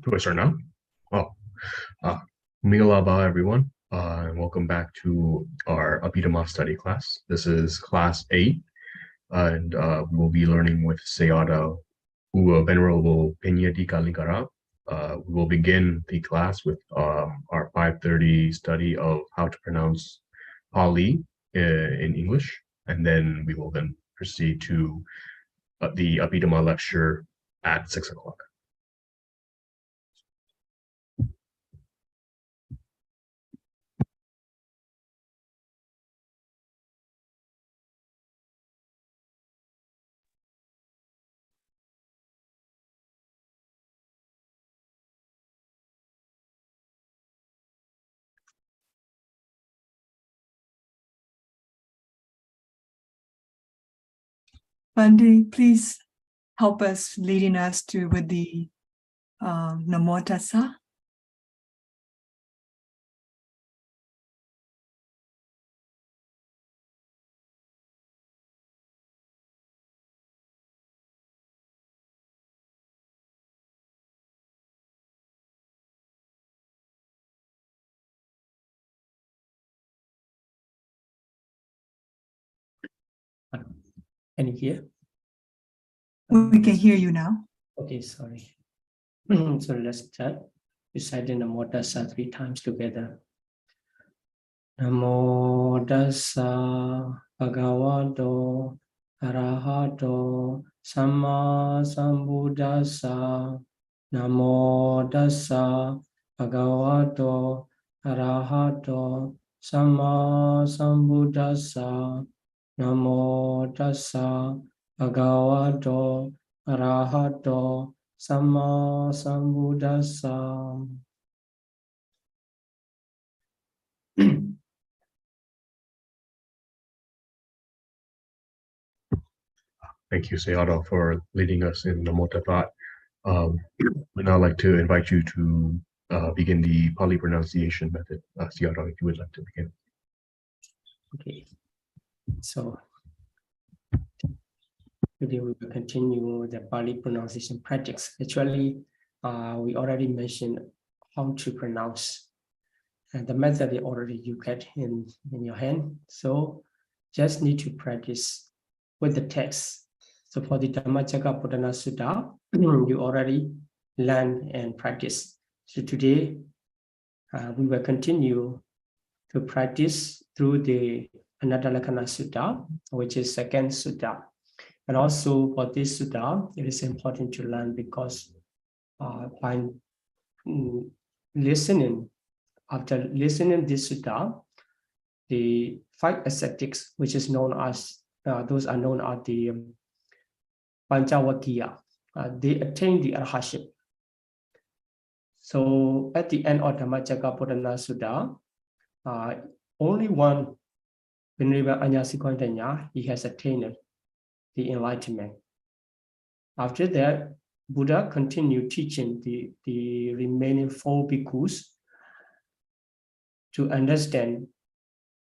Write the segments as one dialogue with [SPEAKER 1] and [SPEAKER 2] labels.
[SPEAKER 1] Do I start now? Oh, Milaba, everyone, and welcome back to our Abhidhamma study class. This is class 8, and we will be learning with Sayadaw Venerable Pañiatti Kaligara. We will begin the class with our 5:30 study of how to pronounce Pāḷi in English, and then we will then proceed to the Abhidhamma lecture at 6 o'clock.
[SPEAKER 2] Bandi, please help us leading us with the Namo Tassa.
[SPEAKER 3] Can you hear?
[SPEAKER 2] We can hear you now.
[SPEAKER 3] Okay, sorry. So let's start. Recite the Namo Tassa 3 times together. Namo Tassa Bhagavato Arahato Samma Sambuddhassa. Namo Tassa Bhagavato Arahato Samma Sambuddhassa. Namo Tassa Bhagavato Arahato Samma Sambuddhassa.
[SPEAKER 1] Thank you, Sayadaw, for leading us in Namo Tassa. We'd now like to invite you to begin the Pāḷi pronunciation method. Sayadaw, if you would like to begin.
[SPEAKER 3] Okay. So today we will continue the Pāḷi pronunciation practice. Actually, we already mentioned how to pronounce, and the method already you get in your hand. So just need to practice with the text. So for the Dhammacakkappavattana Sutta, you already learn and practice. So today we will continue to practice through the Anattalakkana Sutta, which is second sutta. And also for this sutta, it is important to learn because by listening, after listening this sutta, the 5 ascetics, which is known as, those are known as the Pancavakkiya, they attain the arhatship. So at the end of Dhammacakkappavattana Sutta, only one Venerable Anyasikwantanya, he has attained the enlightenment. After that, Buddha continued teaching the remaining 4 bhikkhus to understand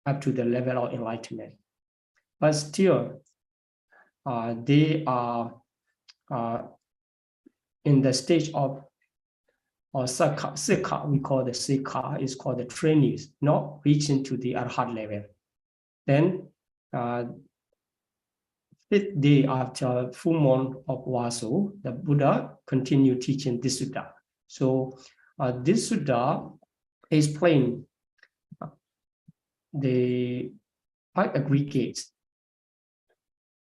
[SPEAKER 3] up to the level of enlightenment. But still, they are in the stage of sikha, we call the sikha, is called the trainees, not reaching to the arhat level. Then, 5th day after full moon of Vasu, the Buddha continued teaching this sutta. So this sutta explains the 5 aggregates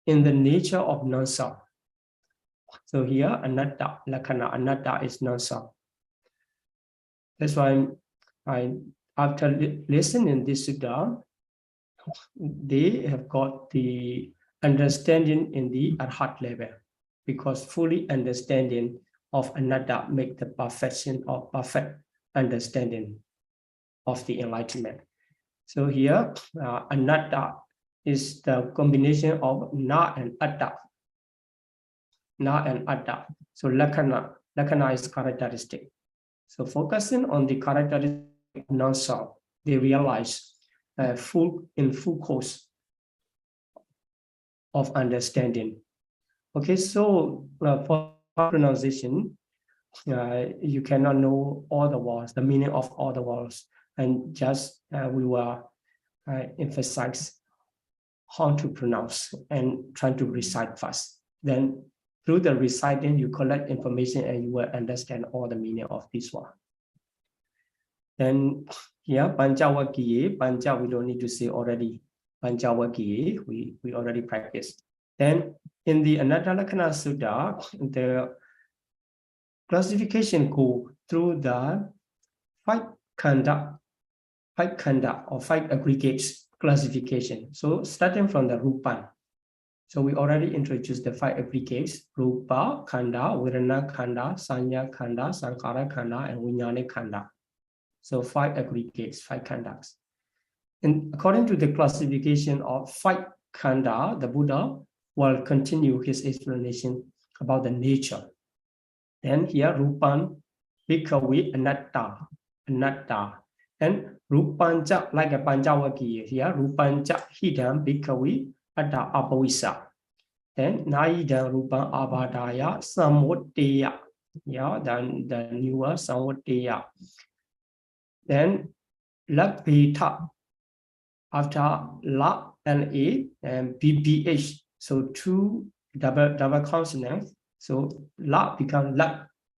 [SPEAKER 3] in the nature of non-self. So here, anatta, lakkhana, anatta is non-self. That's why after listening this sutta, they have got the understanding in the arhat level, because fully understanding of anatta make the perfection of perfect understanding of the enlightenment. So here, anatta is the combination of na and atta. Na and atta. So lakkhana is characteristic. So focusing on the characteristic of non-self, they realize in full course of understanding. Okay, so for pronunciation, you cannot know all the words, the meaning of all the words, and just we will emphasize how to pronounce and try to recite first. Then through the reciting, you collect information and you will understand all the meaning of this one. Then here, Pancavakiye, Pancha we don't need to say already. Pancavakiye, we already practiced. Then in the Anatta Lakkhana Sutta, the classification go through the five khanda or five aggregates classification. So starting from the Rupan. So we already introduced the five aggregates: Rupa, Khanda, Vedana Khanda, Sanya Khanda, Sankhara Khanda, and Vijnana Khanda. So five aggregates, five khandas. And according to the classification of five khanda, the Buddha will continue his explanation about the nature. Then here, Rupan, Bhikkhave, Anatta. And Rupancha, like a Pancavakiya here, Rupancha, Hidam, Bhikkhave, Atta Apavisa. Then Naidam, Rupan, Abhadaya, Samudaya. Yeah, then the newer Samudaya. Then Labhita, after La and A and BBH, so two double consonants. So La becomes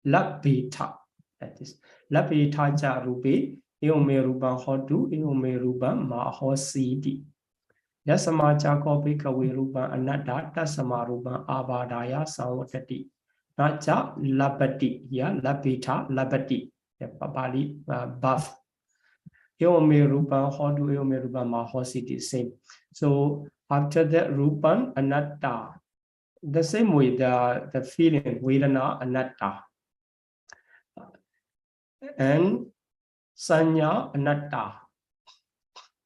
[SPEAKER 3] Labhita. That is Labhita ja rupe, eome rupa hotu, eome rupa ma hosidi. Yasama chako bhikkhave rupa anatta, tasama rupa abhadaya samvatati. Nacha labati, yeah, Labhita, labati. The Pāḷi buff. Eome rupa hotu, eome rupa ma hosidi, same. So after that, Rupan anatta. The same way, the feeling, Vedana anatta. And Sanya anatta.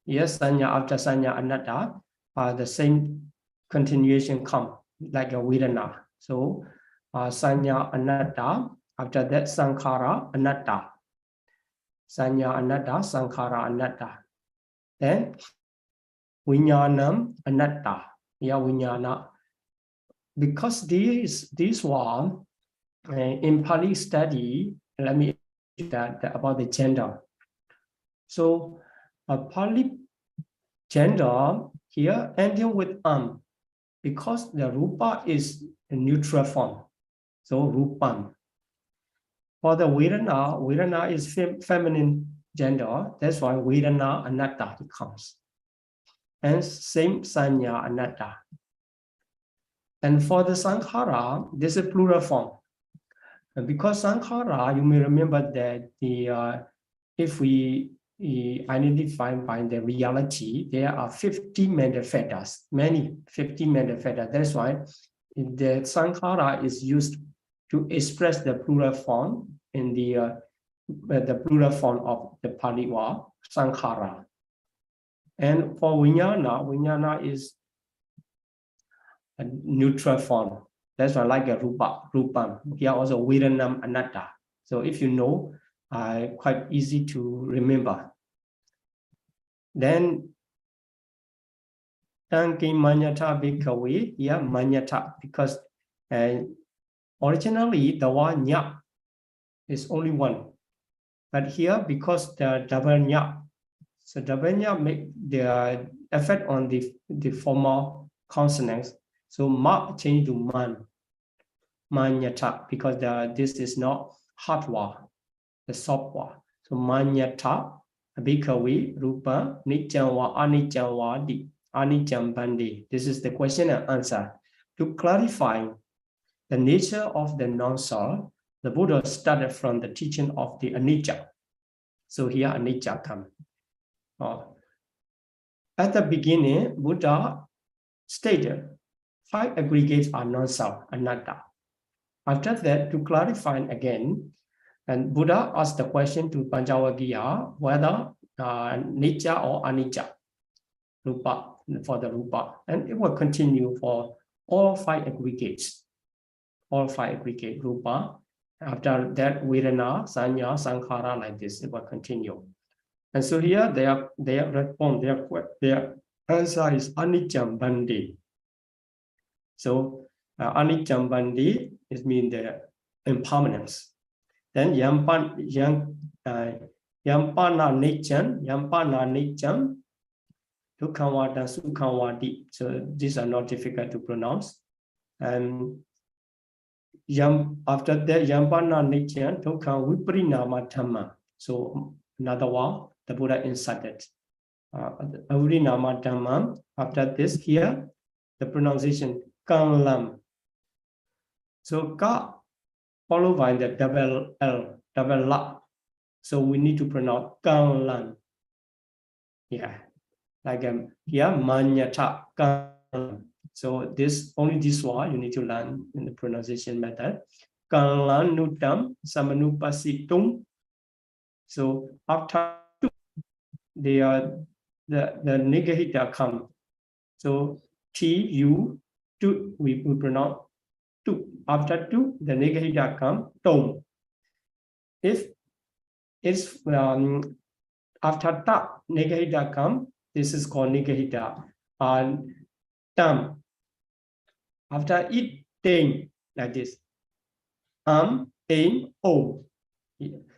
[SPEAKER 3] Yes, Sanya, after Sanya anatta, the same continuation come, like a Vedana. So Sanya anatta, after that Sankhara anatta. Sanya anatta, Sankhara anatta. Then Vijnanam anatta. Yeah, Vijnana. Because this one in Pāḷi study, let me that about the gender. So Pāḷi gender here ending with because the rupa is a neutral form. So Rupan. For the Vedana is feminine gender. That's why Vedana anatta comes. And same Sanya anatta. And for the Sankhara, this is plural form. And because Sankhara, you may remember that if we identify by the reality, there are 50 mental fetters, 50 mental fetters. That's why the Sankhara is used to express the plural form in the plural form of the Pāḷi word, Sankhara. And for Vijnana is a neutral form. That's why like a Rupan. Here also Vedanam anatta. So if you know, quite easy to remember. Then Tanki Manyata Bhikkhave, yeah, Manyata, because originally the word nya is only one. But here, because the double nya, so double nya make the effect on the formal consonants. So ma change to man, manyata, because this is not hard word, the soft word. So manyata, bhikkhave, rupa, nityam wa anityam vadi, anityam bandi. This is the question and answer. To clarify the nature of the non-self, the Buddha started from the teaching of the anicca. So here anicca comes. At the beginning, Buddha stated 5 aggregates are non-self, anatta. After that, to clarify again, and Buddha asked the question to Pancavakiya whether nitya or anicca, rupa, for the rupa. And it will continue for all 5 aggregates. All 5 aggregate rupa. After that, Vedana, Sanya, Sankhara, like this, it will continue. And so here their response, their answer is anityam bandi. So anicca bandi is mean the impermanence. Then yampana nichan, dukhamvata sukhamvati. So these are not difficult to pronounce. And after that, yampana nichan, dukkha viprinama dhamma. So another one, the Buddha inserted. Viprinama dhamma. After this, here, the pronunciation kanlam. So ka followed by the double L, double la. So we need to pronounce kanlam. Yeah, like here manyata kanlam. So only this one you need to learn in the pronunciation method. Kanlam nutam samanupasitum. So after two, the negahita come. So tu tu we pronounce tu. After tu, the negahita come tom. If it's after ta negahita come, this is called negahita. And tam. After it, ten, like this. Ten, o.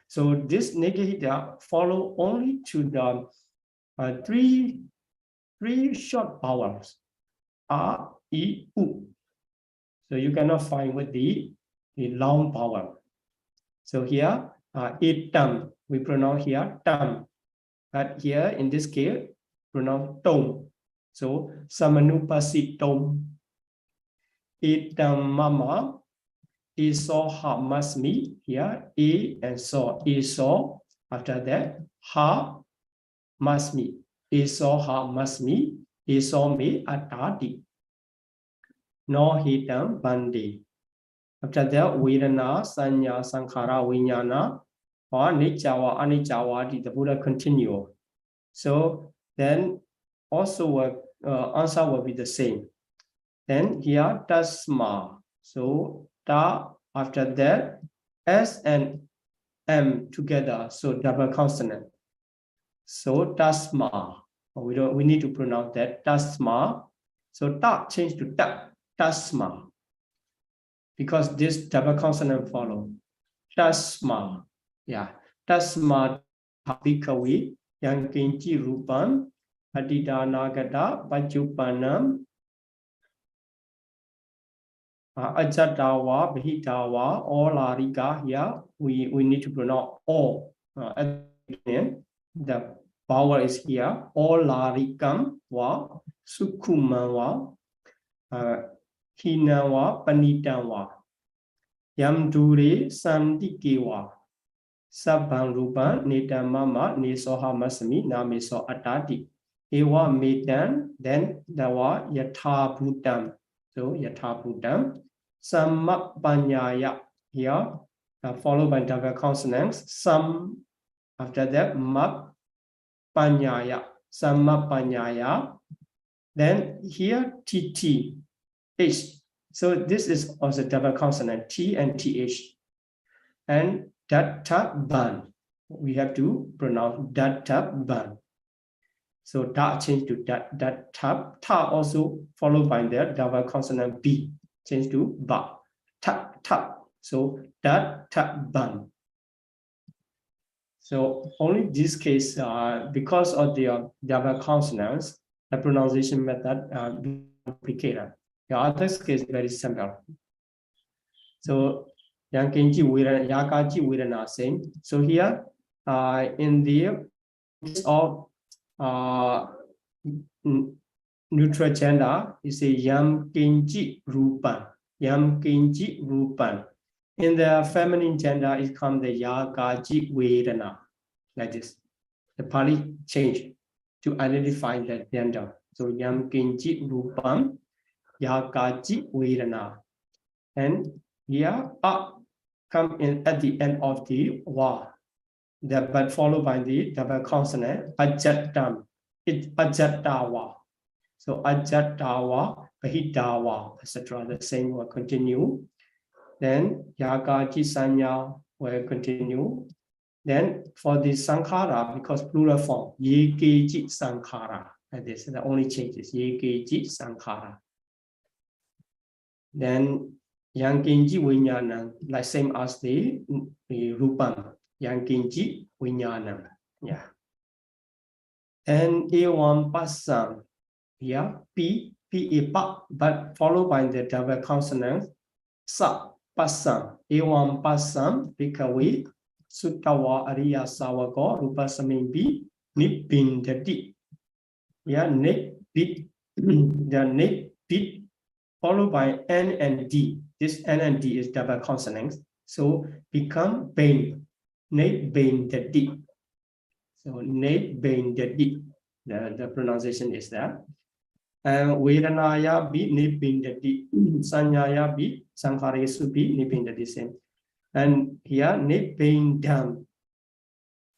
[SPEAKER 3] So this negahita follow only to the three short vowels. A, I, U. So you cannot find with the long vowel. So here, itam, we pronounce here tam. But here in this case, pronounce tom. So samanupasitom. Itam mama. Iso ha masmi. Here, e and so. Iso. After that, ha masmi. Iso ha masmi. Iso me atati. No hitam bandi. After that, Vedana, Sanya, Sankhara, Vijnana, or Nichawa, Anichavati, the Buddha continue. So then also answer will be the same. Then here, Tasma. So Ta, after that, S and M together, so double consonant. So Tasma. We need to pronounce that. Tasma. So Ta change to Ta. Tasma. Because this double consonant follow. Tasma. Yeah. Tasma bhikavi yankinchi rupam adita nagata pachupanam ajatawa bhitawa all larika. Here we need to pronounce all. At the beginning, the vowel is here. All larikam wa sukhumawa hinawa panitanwa yam dure samdikewa sabban rupan netamama nesoha masami nameso atati ewa metan. Then there was yatha bhutam. So yatha bhutam sammapanyaya. Here followed by double consonants. Sam. After that, map panyaya. Sammapanyaya. Then here tt. H. So this is also double consonant, T and TH. And dattaban. We have to pronounce dattaban. So da change to datta. Ta also followed by the double consonant B. Change to ba. Ta ta. So dattaban. So only this case, because of the double consonants, the pronunciation method complicated. The other case very simple. So yankinchi virana, yakachi virana same. So here in the case of neutral gender, you say yam kinchi rupan. Yam kinchi rupan. In the feminine gender, it comes the yakachi virana, like this. The Pāļi change to identify the gender. So yam kinchi rupan. Yakachi Vedana. And here come in at the end of the wa. But followed by the double consonant ajattam. It's ajattawa. So ajattawa, bahitawa, etc. The same will continue. Then yakachi sanya will continue. Then for the sankhara, because plural form, yekeji sankhara. And this is the only changes. Yekeji sankhara. Then Yankinji Vinyanam, like same as the Rupam. Yankinji Vinyanam. Yeah. And Evam Passam. Yeah, P is pa, but followed by the double consonant. Sa Passam. Evam Passam, Bikawi, Sutawa Ariya Sawako, Rupasamin B, Nipin the D. Yeah, neck bit, the neck bit, followed by N and D. This N and D is double consonants. So become Bain. Neck Bain the D. So neck Bain the D. The pronunciation is that. And Vedanaya be Nipin the D. Sanyaya be Sankharesu be Nipin the D same. And here Nipin Dam.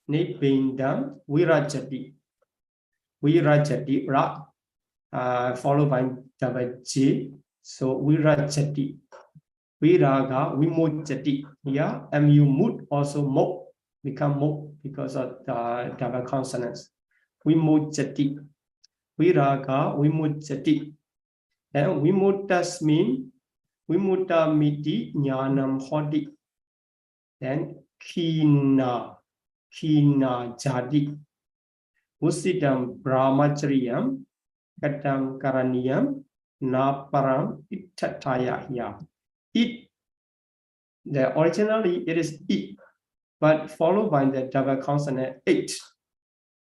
[SPEAKER 3] Nipin Dam Virajati. Virajati Ra. Followed by double J. So Virajati. Viraga, Vimujati. Yeah, MU mud also mo become mo because of the double consonants. Vimujati. Viraga, Vimujati. Then Vimutas mean Vimuta miti jnanam hodi. Then Kina jadi. Usidam brahmachariyam katam karaniyam naparam ittataya. It, originally it is it, but followed by the double consonant it.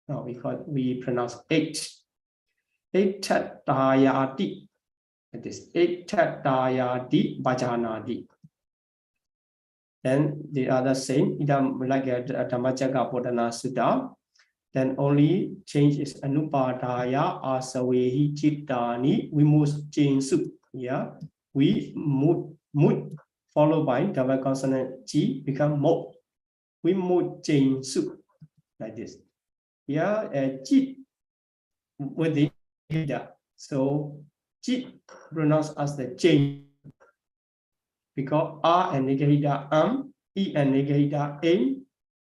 [SPEAKER 3] No, we pronounce it. Ittatayati. It is ittatayati bhajanadi. Then the other same, like a Dhammacakka Bodhana Sutta, then only change is anupadaya asavehi chittani vimuchinsu. Yeah, we mud followed by double consonant G become mo. Vimuchinsu, like this. Yeah, chit with the hida. So chit pronounced as the change because R and negahida E and negahida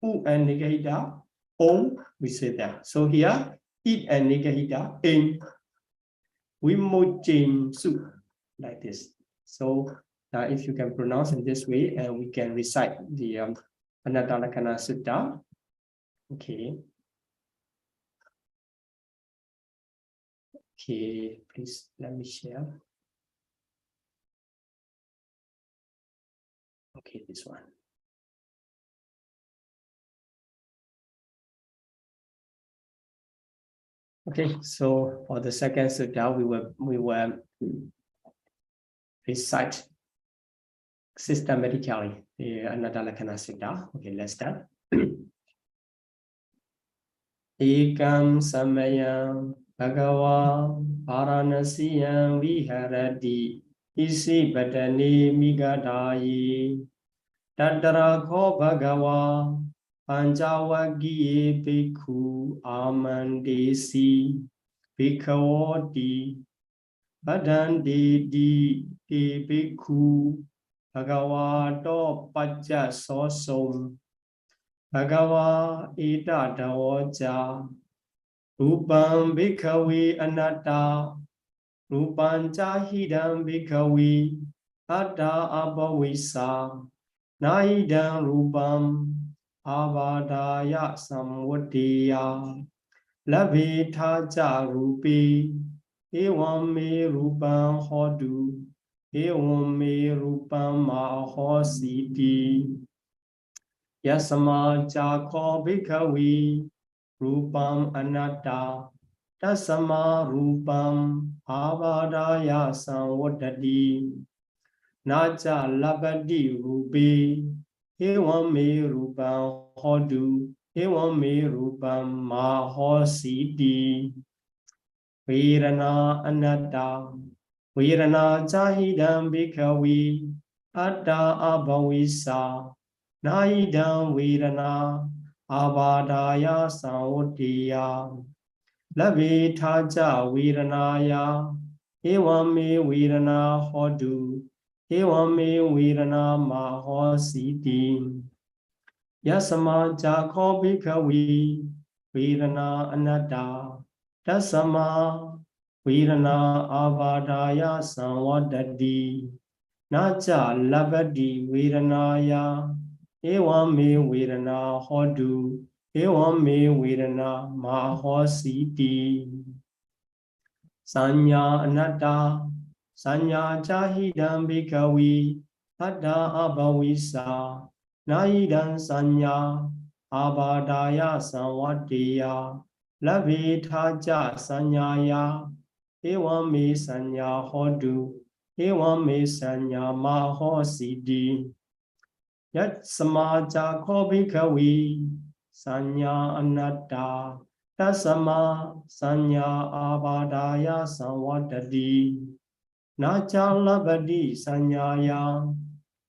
[SPEAKER 3] U and negahida O, we say that. So here, it and negahida Vimujinsu, like this. So if you can pronounce in this way, and we can recite the Anaddalakkhana Sutta. Okay. Okay, please let me share. Okay, this one. Okay, so for the second sutta, we will recite systematically the Anaddalakkhana Sutta. Okay, let's start. Ekam samayam bhagava paranasiyam viharati isi badani migadayi tadarakho bhagava Pancavagiye bhikkhu amandesi bhikkhavoti badandeti te bhikkhu bhagavato pacca sosum bhagava ita davoja rupam bhikkhave anatta rupam chahidam bhikkhave atta abhavisa naidam rupam Avadaya samvatiya labhita ja rupi evam me rupam hodu evam me rupam mahositi yasama jakho bhikkhave rupam anatta tasama rupam avadaya samvatati naja labhati rupi evam me rupam hodu, evam me rupam mahositi. Vedana anatta, vedana jahidam bhikkhave, atta abhavisa, naidam vedana, avadaya samvatiya, labhita ja vedanaya, evam me vedana hodu, evam me vedana mahositi. Yasama jakho bhikkhave vedana anatta tasama vedana avadaya samvadati Nacha labadi vedanaya evam me vedana hodu evam me vedana mahositi Sanya anatta Sanya chahidam bhikkhave Hadda abhavisa Naidam sanya Abhadaya samvaddeya Labhethaja sanyaya Evam me sanya hodu Evam me sanya mahositi Yat samaja ko bhikkhave Sanya anatta Tasama sanya abadaya samvadati Nacha labadi sanyaya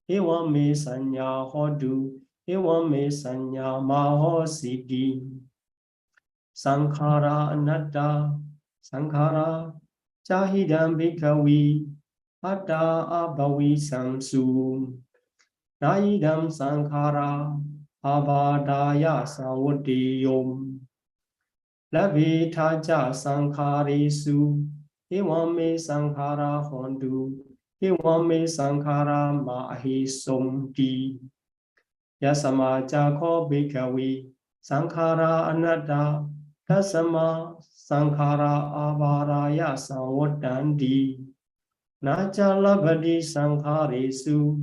[SPEAKER 3] Evam me sanya hodu Evam me sanya mahositi Sankhara anatta Sankhara Chahidam bhikkhave Hatta abhavi samsu Naidam sankhara Abadaya samvadiyom Labhethaja sankharesu Evam me sankhara hondu Evam me sankhara mahisomti Yasamaja ko bhikkhave Sankhara anatta Tasama sankhara avaraya samvadanti Nacha labadi sankharesu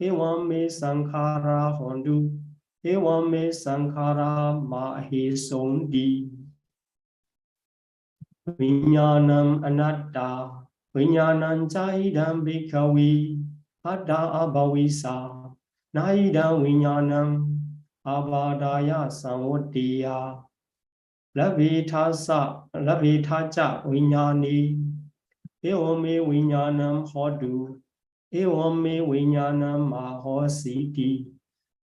[SPEAKER 3] Evam me sankhara hondu Evam me sankhara mahisomti Vinyanam anatta Vinyanam chahidam bhikkhave Hadda abhavisa Naidam vinyanam Abhadaya samvaddeya Labhethaja vinyani Evam me vinyanam hodu Evam me vinyanam mahositi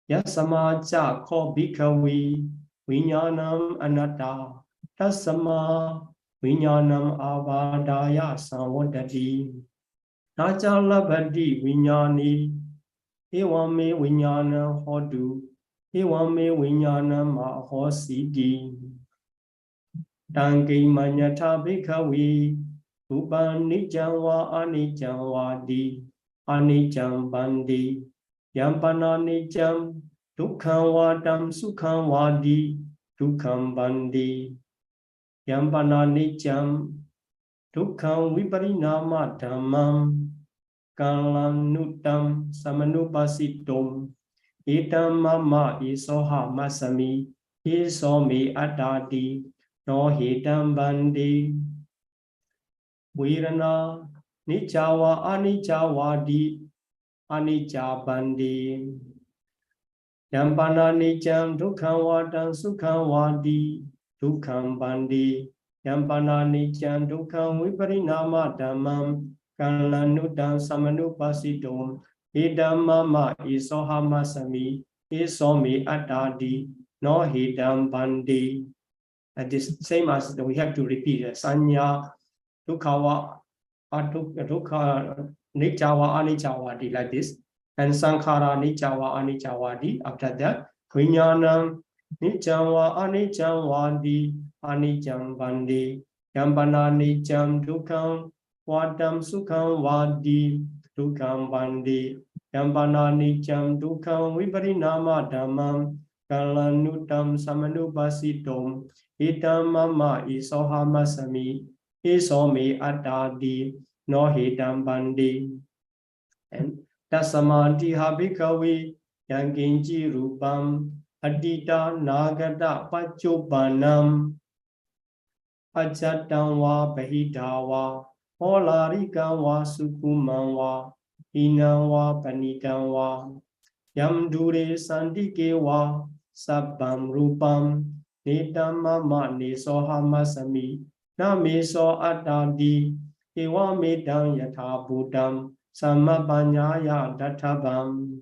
[SPEAKER 3] Yasamaja ko bhikkhave Vinyanam anatta Tasama Vinyanam avadaya samvadati Nacha labadi vinyani Evam me vinyanam hodu Evam me vinyanam mahositi Tanki manyata bhikkhave Upan nijam va anijam vadi Anijam bandi Yampana nijam Dukkham vadam sukham vadi Dukkham bandi Yampana nijam Dukkham viparinama dhammam Kalam nutam samanupasitum Itam mama isoha masami Isomi adati No hitam bandi Virana Nijawa anijawadi Anijabandi Yampana nijam Dukkham vadam sukham vadi Dukkham bandi Yampana nijam Dukkham viparinama dhammam Kalanutam samanupasitum Idam mama isohamasami Isomi adadi No hidam bandi. And this same as we have to repeat Sanya Dukkhava Dukha Nijawa Anijawadi like this. And Sankhara Nijawa Anijawadi. After that, Vinyanam Nijawa Anijawadi Anijam Bandi Yampana Nijam Dukkam Vadam Sukham Vadi Dukkam Bandi Yampana Nijam Dukkam Viparinama Dhammam Kalanutam Samanupasitum Itam mama isohamasami Isomi adadi No hidam bandi And Tasamantiha bhikkhave Yankinchi rupam Adita nagata pachupanam Ajatam va bahidava Olarikam va sukumam va Hinam va panitam va Yam dure sandike va Sabbam rupam Nitam mama nisohamasami Namiso adadi Ewa medam yatha buddham Samapanyaya databam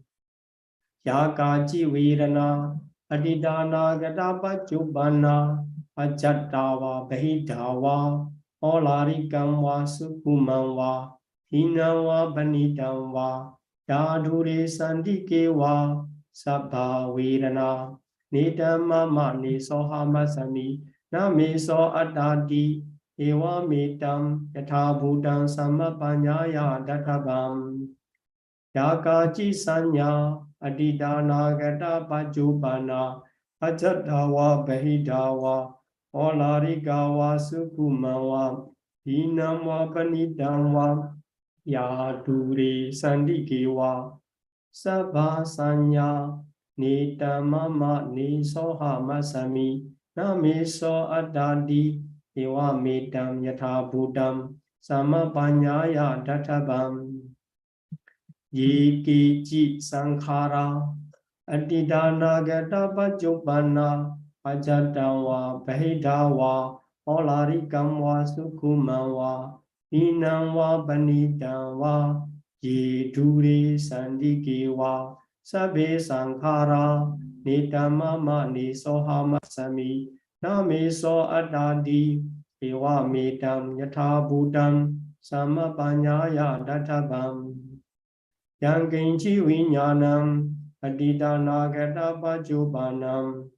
[SPEAKER 3] Yakaji virana Adidana gadapa chubana Ajattava bahidava Olarikam va sukumam va Hinam va banitam va Yadure sandike va Sabha virana Nitam mama nisohamasami Namiso adadi Ewa metam yatha buddham samapanyaya databam Yakaji Sanya, Adidana Gata Pajubana, Ajatawa Bahidawa, Olarigawa Sukumawa, Hinamwa Panidamwa, Yaduri Sandikiwa, Sabha Sanya, Nita Mama Nisoha Masami, Namiso Adadi, Iwa Midam Yata Budam, Samapanyaya Databam. Yeki Sankhara Adidana Gata Pajupana Ajatawa Bahidawa Olarikamwa Sukumawa Inamwa Banitawa Ye Duri Sandikiwa Sabe Sankhara Nitamama Nisohama Sami Namiso Adadi Ewa Medam Yata Budam Samapanyaya Databam Yanginchi Vinyanam Adidana Gata Pajubanam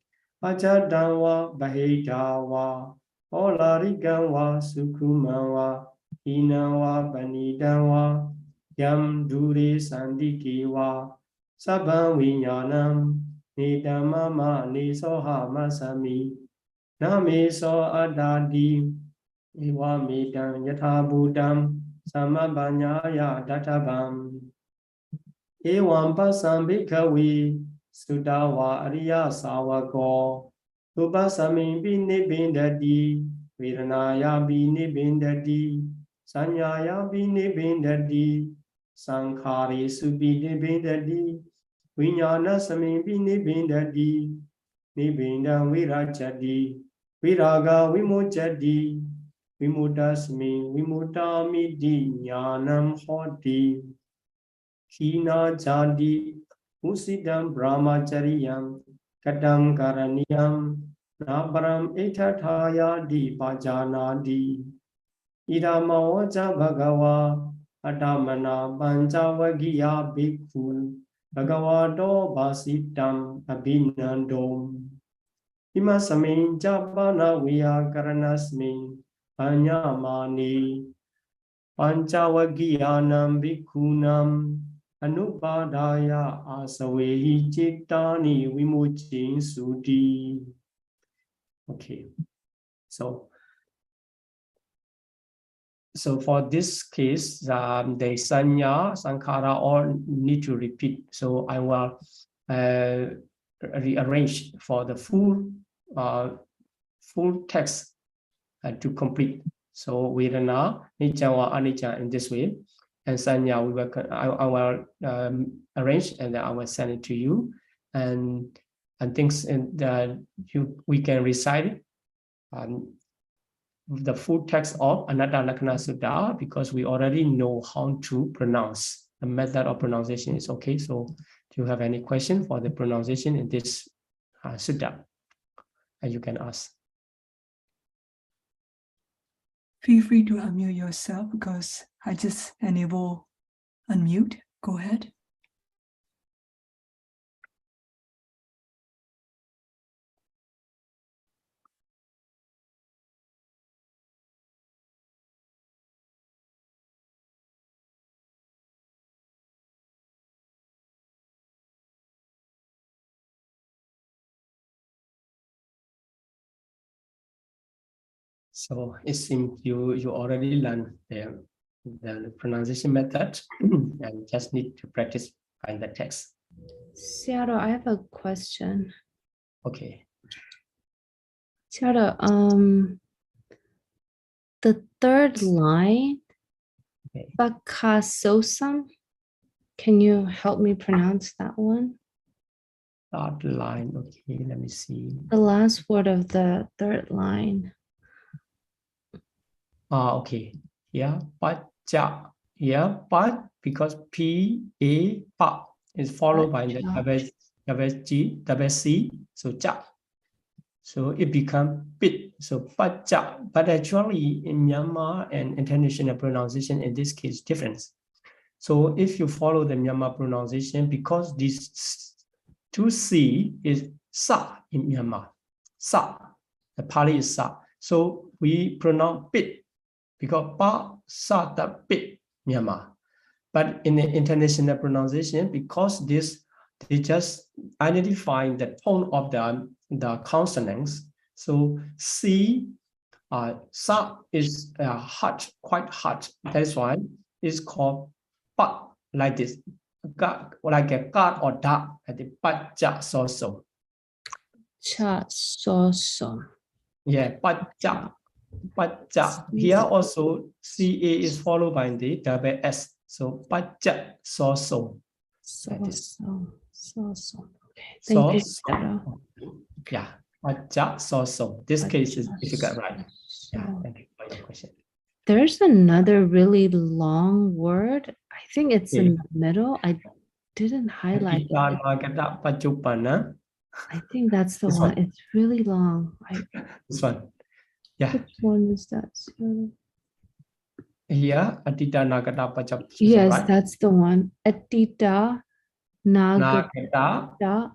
[SPEAKER 3] Ajadawa Bahidawa Olarigawa Sukumawa Inawa Banidawa Yam Duri Sandikiwa Sabam Vinyanam Nidamama Nisoha Masami Namiso Adadi Iwa Midam Yatha Budam Samabanyaya Databam Ewan Pasam Bhikkhave Sudawa Ariya Sawako Upasami Binibindadi Viranaya Binibindadi Sanyaya Binibindadi Sankhari Subinibindadi Vinyana Sami Binibindadi Nibinda Virajadi Viraga Vimujadi Vimudasmi Vimudamidi Jnanam Hoti Hina Jadi Usidam Brahmachariyam Kadam Karaniyam Nabaram Itathaya Di Pajanadi Idamawaja Bhagava Adamana Panjavagiya Bhikkhu Bhagavado Basitam Abhinandom Imasamin Jabana Vyakaranasmin Anyamani Panchavagiyanam Bhikkhunam Anupadaya Asavehi Cittani Vimuchin Sudi. Okay, so for this case, the Sanya, Sankhara all need to repeat. So I will rearrange for the full text to complete. So Vedana, Nijja, Anicca in this way, and Sanya I will arrange and then I will send it to you, and things that we can recite the full text of Anatta Lakkhana Sutta because we already know how to pronounce. The method of pronunciation is okay. So do you have any question for the pronunciation in this sutta? And you can ask.
[SPEAKER 2] Feel free to unmute yourself because I just enable unmute. Go ahead.
[SPEAKER 3] So it seems you already learned the pronunciation method and just need to practice find the text.
[SPEAKER 4] Seattle, I have a question.
[SPEAKER 3] Okay.
[SPEAKER 4] Seattle, the third line,
[SPEAKER 3] Okay.
[SPEAKER 4] Bakasosam, can you help me pronounce that one?
[SPEAKER 3] Third line, okay, let me see.
[SPEAKER 4] The last word of the third line.
[SPEAKER 3] Okay. Yeah, Pacha. Yeah, but because P-A, Pa is followed by the double C, so Cha. So it becomes Pit. So Pacha. But actually in Myanmar and international pronunciation in this case different. So if you follow the Myanmar pronunciation, because this 2C is Sa in Myanmar. Sa. The Pāļi is Sa. So we pronounce Pit. Because Pa Sa Ta Pit Myanmar. But in the international pronunciation, because they just identify the tone of the consonants. So C, sa is hard, quite hard. That's why it's called pa, like this, like a ka or da, at the pa ja so so.
[SPEAKER 4] Cha so so.
[SPEAKER 3] Yeah, pa ja. Here also CA is followed by the double S. So pacha so so.
[SPEAKER 4] So so. Okay.
[SPEAKER 3] So,
[SPEAKER 4] Thank you.
[SPEAKER 3] yeah, pacha so so. This case is difficult, right? Yeah, thank you for your question.
[SPEAKER 4] There's another really long word. I think it's in the middle. I didn't highlight it. I think that's the one. It's really long.
[SPEAKER 3] This one. Yeah.
[SPEAKER 4] Which one is that?
[SPEAKER 3] Here, Atita Nagata Pachap.
[SPEAKER 4] Yes,
[SPEAKER 3] right?
[SPEAKER 4] that's the one. Atita Nagata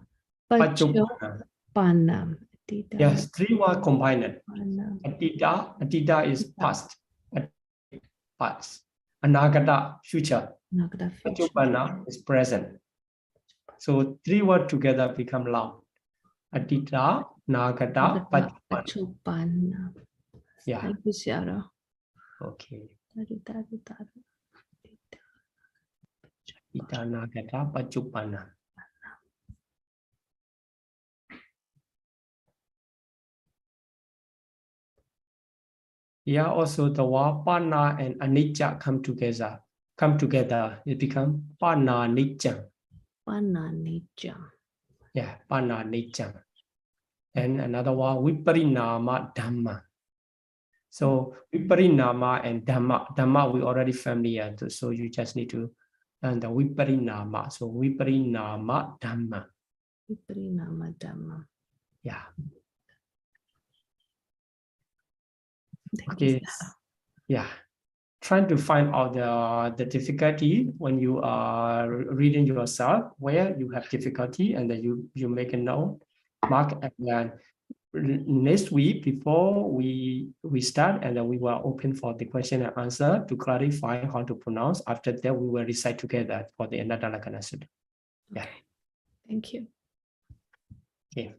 [SPEAKER 4] Pachupanam.
[SPEAKER 3] Yes, three were combined. Atita is past. Past. Anagata, future. Pachupana is present. So three words together become long. Atita Nagata Pachupana. Yeah.
[SPEAKER 4] Thank you, Ciara.
[SPEAKER 3] Okay. Atita Nagata Pachupana. Here also the word pana and anicca come together. It becomes pana nicca.
[SPEAKER 4] Pana nicca.
[SPEAKER 3] Yeah, pana nicca. And another one, viparinama dhamma. So viparinama and dhamma we already familiar. So you just need to learn the viparinama. So viparinama dhamma.
[SPEAKER 4] Viparinama dhamma.
[SPEAKER 3] Yeah.
[SPEAKER 4] Okay.
[SPEAKER 3] Yeah. Trying to find out the difficulty when you are reading yourself, where you have difficulty, and then you make a note, mark, and then next week before we start, and then we will open for the question and answer to clarify how to pronounce. After that, we will recite together for the Anatta Lakkhana Sutta. Yeah.
[SPEAKER 4] Okay. Thank you.
[SPEAKER 3] Okay.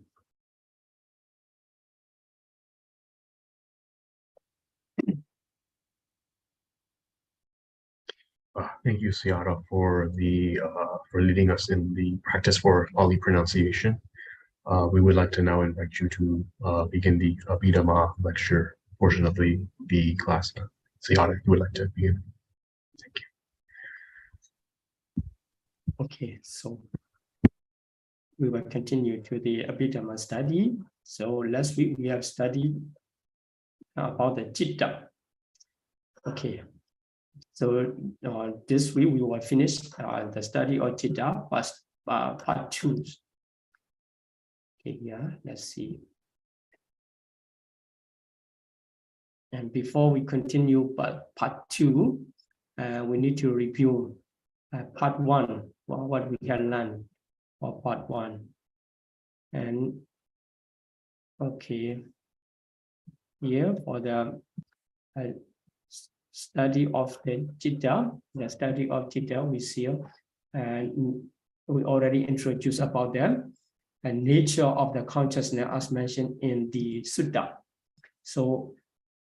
[SPEAKER 1] Thank you, Ciara, for leading us in the practice for Pāḷi pronunciation. We would like to now invite you to begin the Abhidhamma lecture portion of the class. Ciara, you would like to begin? Thank you.
[SPEAKER 3] Okay, so we will continue to the Abhidhamma study. So last week we have studied about the Citta. Okay. So this week we will finish the study of Citta part 2. Okay, yeah, let's see. And before we continue part 2, we need to review part 1, what we can learn for part 1. And okay, here for the study of the Citta, we see, and we already introduced about them, and nature of the consciousness as mentioned in the Sutta. So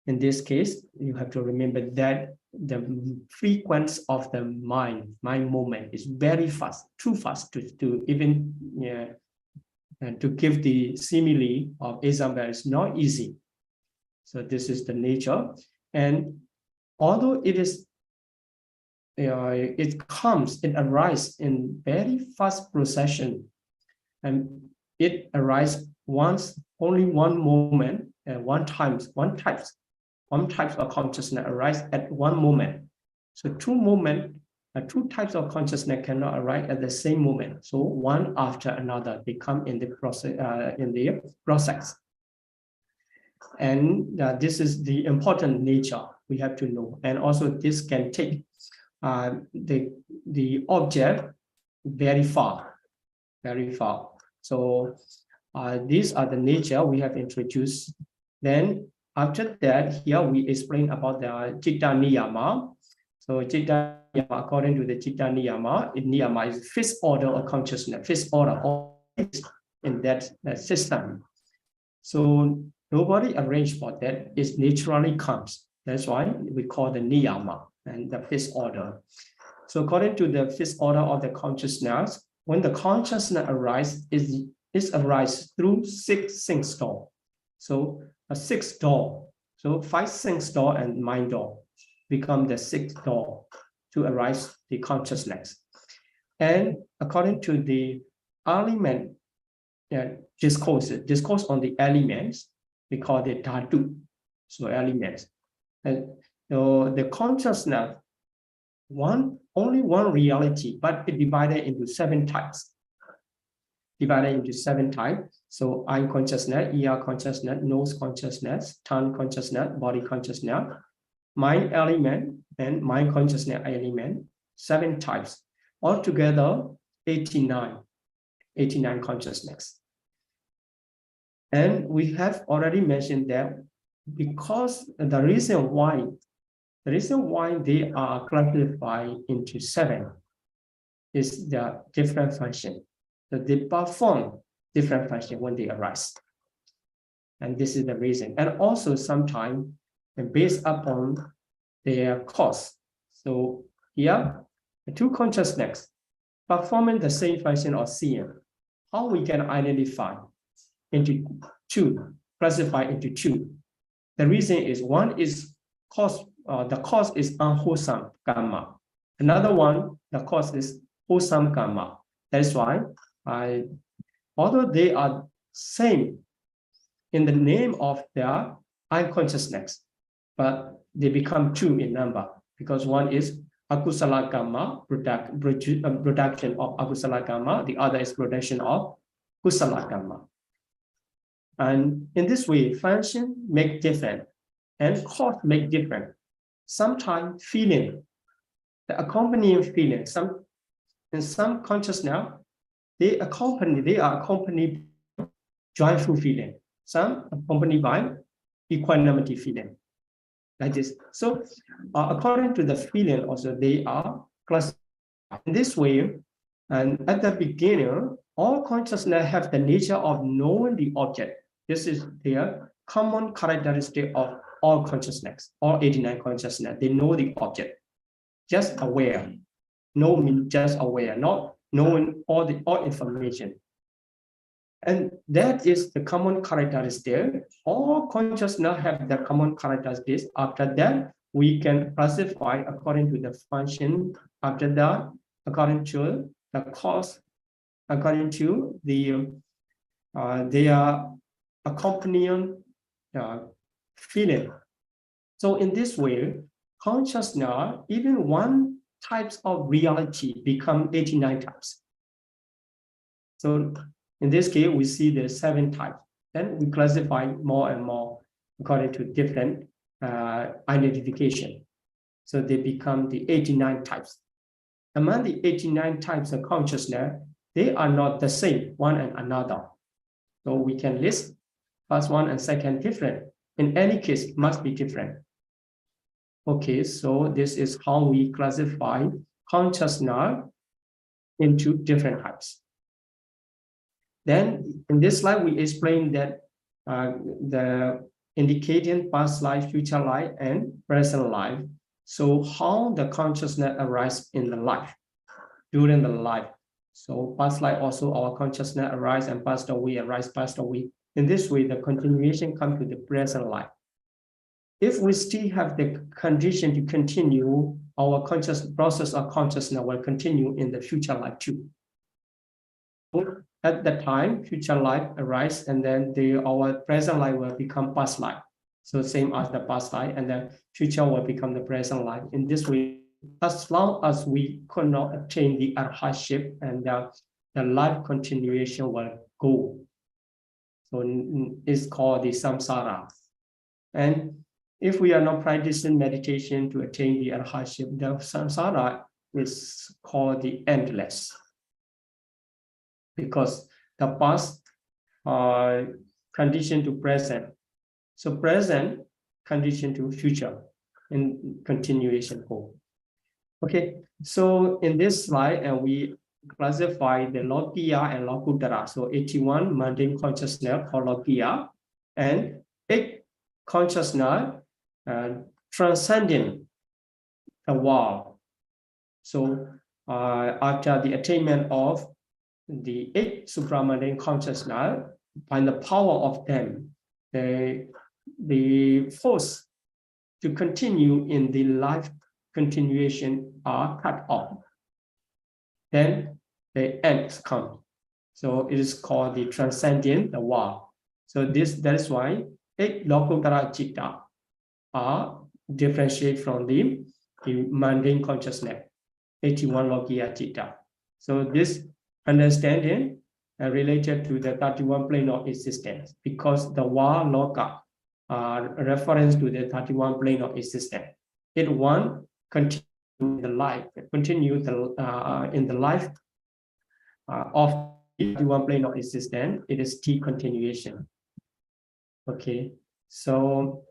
[SPEAKER 3] in this case, you have to remember that the frequency of the mind movement is very fast, too fast to even and to give the simile of example is not easy. So this is the nature, and although it is, it arises in very fast procession, and it arises only one moment, one type of consciousness arise at one moment. So two types of consciousness cannot arise at the same moment. So one after another, they come in the process. And this is the important nature we have to know. And also this can take the object very far. So these are the nature we have introduced. Then after that, here we explain about the Citta Niyama. So Citta, according to the Citta Niyama is fifth order of consciousness, fifth order in that system. So nobody arranged for that. It naturally comes. That's why we call the Niyama and the fifth order. So according to the fifth order of the consciousness, when the consciousness arises, it arises through 6 sense door. So a 6th door. So 5 sense door and mind door become the 6th door to arise the consciousness. And according to the element discourse on the elements, we call it dhatu, so elements. And so the consciousness, only one reality, but it divided into 7 types. So eye consciousness, ear consciousness, nose consciousness, tongue consciousness, body consciousness, mind element, and mind consciousness element, 7 types. Altogether, 89 consciousness. And we have already mentioned that because the reason why they are classified into 7 is the different function. So they perform different function when they arise. And this is the reason. And also sometimes based upon their cause. So here, the 2 consciousness performing the same function of seeing. How we can identify into 2, classify into 2. The reason is one is cause, the cause is unwholesome karma. Another one, the cause is wholesome karma. That's why although they are same in the name of their unconsciousness, but they become 2 in number because one is akusala karma, production of akusala karma, the other is production of kusala karma. And in this way, function make different and cause make different. Sometimes feeling, the accompanying feeling, in some consciousness, they are accompanied by joyful feeling. Some accompanied by equanimity feeling, like this. So according to the feeling also, they are classified in this way. And at the beginning, all consciousness have the nature of knowing the object. This is their common characteristic of all consciousness, all 89 consciousness. They know the object, just aware. Know means just aware, not knowing all information. And that is the common characteristic. All consciousness have the common characteristics. After that, we can classify according to the function. After that, according to the cause, according to the their accompanying feeling. So in this way, consciousness, even one types of reality become 89 types. So in this case, we see the 7 types. Then we classify more and more according to different identification. So they become the 89 types. Among the 89 types of consciousness, they are not the same, one and another. So we can list first one and second different. In any case, must be different. Okay, so this is how we classify consciousness into different types. Then in this slide, we explain that the indicating past life, future life, and present life. So how the consciousness arises in the life, during the life. So past life also our consciousness arises and passed away, arise, passed away. In this way, the continuation comes to the present life. If we still have the condition to continue, our conscious process of consciousness will continue in the future life too. At that time, future life arises, and then our present life will become past life. So same as the past life, and the future will become the present life. In this way, as long as we could not attain the arhatship, and the life continuation will go. So it's called the samsara. And if we are not practicing meditation to attain the arhatship, the samsara is called the endless. Because the past condition to present. So present condition to future in continuation whole. Okay, so in this slide, we classify the Lokiya and Lokuttara. So 81 mundane consciousness called Lokiya, and 8 consciousness transcending the world. So after the attainment of the 8 supramundane consciousness, by the power of them, the force to continue in the life continuation are cut off. Then the ends come. So it is called the transcendent, the world. So that is why 8 Lokuttara Citta are differentiated from the mundane consciousness, 81 Lokiya Citta. So this understanding related to the 31 plane of existence, because the world Loka are reference to the 31 plane of existence. It one continue the life, continue the in the life of 31 plane of existence. It is T continuation. Okay, so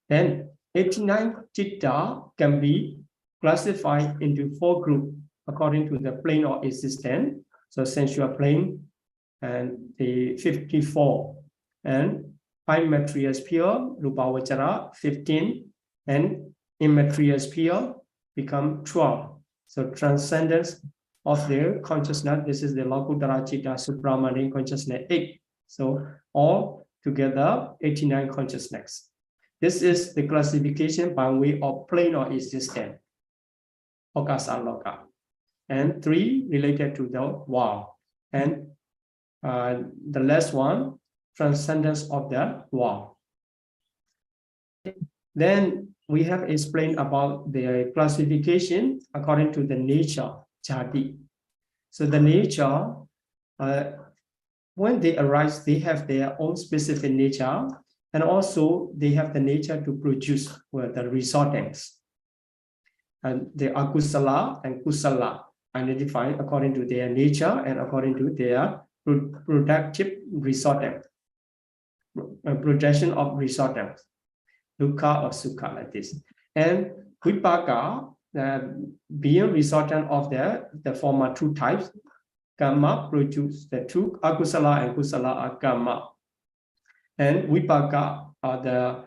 [SPEAKER 3] then 89 Citta can be classified into 4 groups according to the plane of existence. So sensual plane and the 54, and fine material sphere, Rupavachara 15, and immaterial sphere become 12. So transcendence of their consciousness, this is the Lokuttara Citta supramundane consciousness 8. So all together 89 consciousness. This is the classification by way of plane of existence, Okasa Loka. And 3 related to the world. And the last one, transcendence of the world. Then we have explained about the classification according to the nature, jati. So the nature, when they arise, they have their own specific nature, and also they have the nature to produce the resultants. And the akusala and kusala identified according to their nature and according to their productive resultant, projection of resultant, dukkha or sukha, like this. And vipaka, being resultant of the former 2 types, karma produce the 2, akusala and kusala are karma. And vipaka are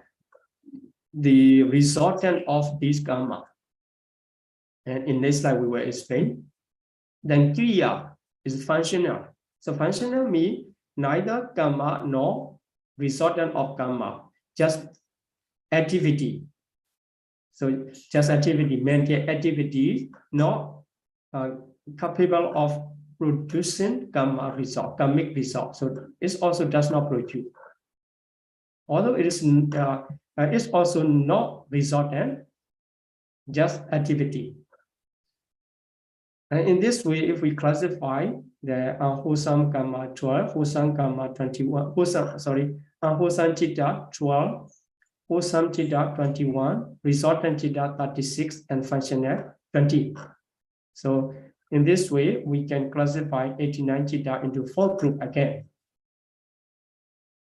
[SPEAKER 3] the resultant of this karma. And in this slide we will explain. Then kriya is functional. So functional means neither karma nor resultant of karma, just activity. So just activity, mental activity, not capable of producing karma result, karmic result. So it also does not produce. Although it is it's also not resultant, just activity. And in this way, if we classify the unwholesome karma 12, wholesome karma 21, unwholesome citta 12, wholesome citta 21, resultant citta 36, and functional 20. So in this way, we can classify 89 citta into 4 groups again.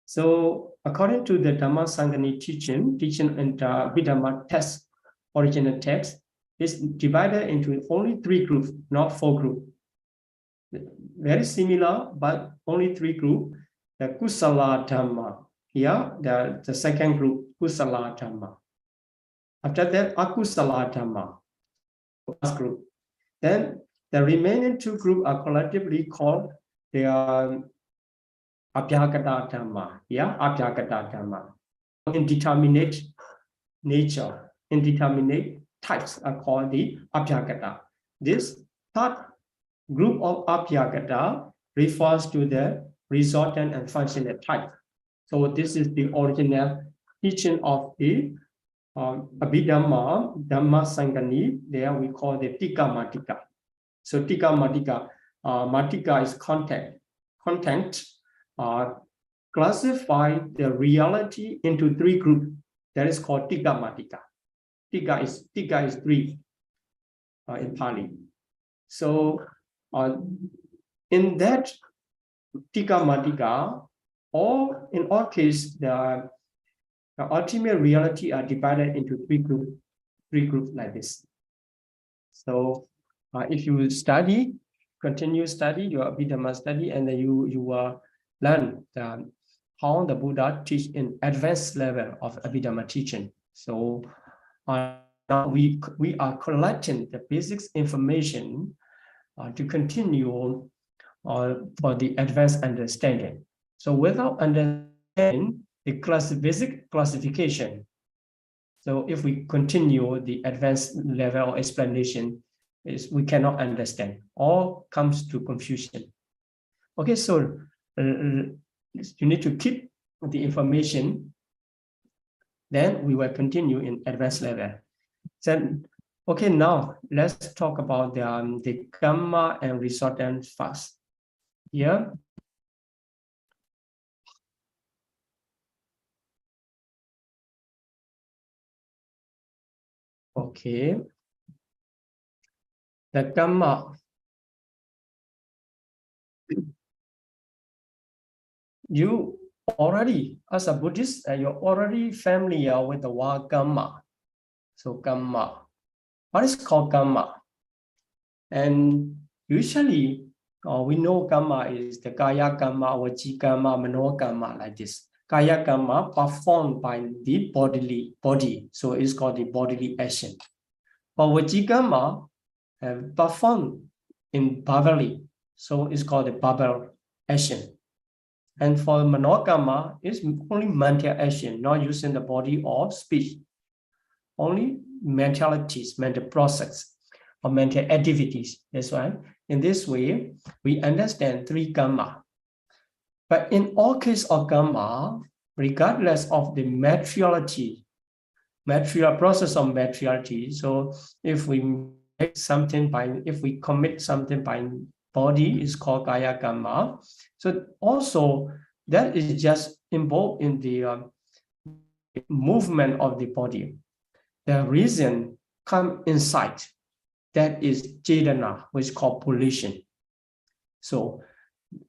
[SPEAKER 3] So according to the Dhamma Sangani teaching in the Abhidhamma text, original text, is divided into only 3 groups, not 4 groups. Very similar, but only 3 groups. The Kusala Dhamma. Here, the second group, Kusala Dhamma. After that, Akusala Dhamma, first group. Then the remaining 2 groups are collectively called the Abhyagata Dhamma. Yeah, Abhyagata Dhamma. Indeterminate nature, indeterminate types are called the Abhyagata. This third group of Abhyagata refers to the resultant and functional type. So this is the original teaching of the Abhidhamma Dhamma Sangani. There we call the Tika Matika. So Tika Matika, Matika is content. Classify the reality into 3 groups. That is called Tika Matika. Tika is 3 in Pāļi. So in that Tika Matika, in all cases, the ultimate reality are divided into 3 groups like this. So if you study, continue study your Abhidhamma study, and then you will learn how the Buddha teach in advanced level of Abhidhamma teaching. So now we are collecting the basics information to continue for the advanced understanding. So without understanding the basic classification, so if we continue the advanced level explanation, we cannot understand. All comes to confusion. Okay, so you need to keep the information. Then we will continue in advanced level. Then, okay, now let's talk about the karma and resultant fast. Here. Okay. The karma. You already, as a Buddhist, you're already familiar with the word karma. So karma. What is called karma? And usually, we know karma is the kaya karma, vaci karma, mano karma, like this. Kaya karma performed by the body, so it's called the bodily action. But vaci karma performed in verbally, so it's called the verbal action. And for mano karma, it's only mental action, not using the body or speech. Only mentalities, mental process, or mental activities. That's why in this way, we understand three karma. But in all cases of karma, regardless of the materiality, material process of materiality, so if we make something if we commit something by body, is called kaya karma. So also that is just involved in the movement of the body. The reason come inside, that is cetana, which is called volition. So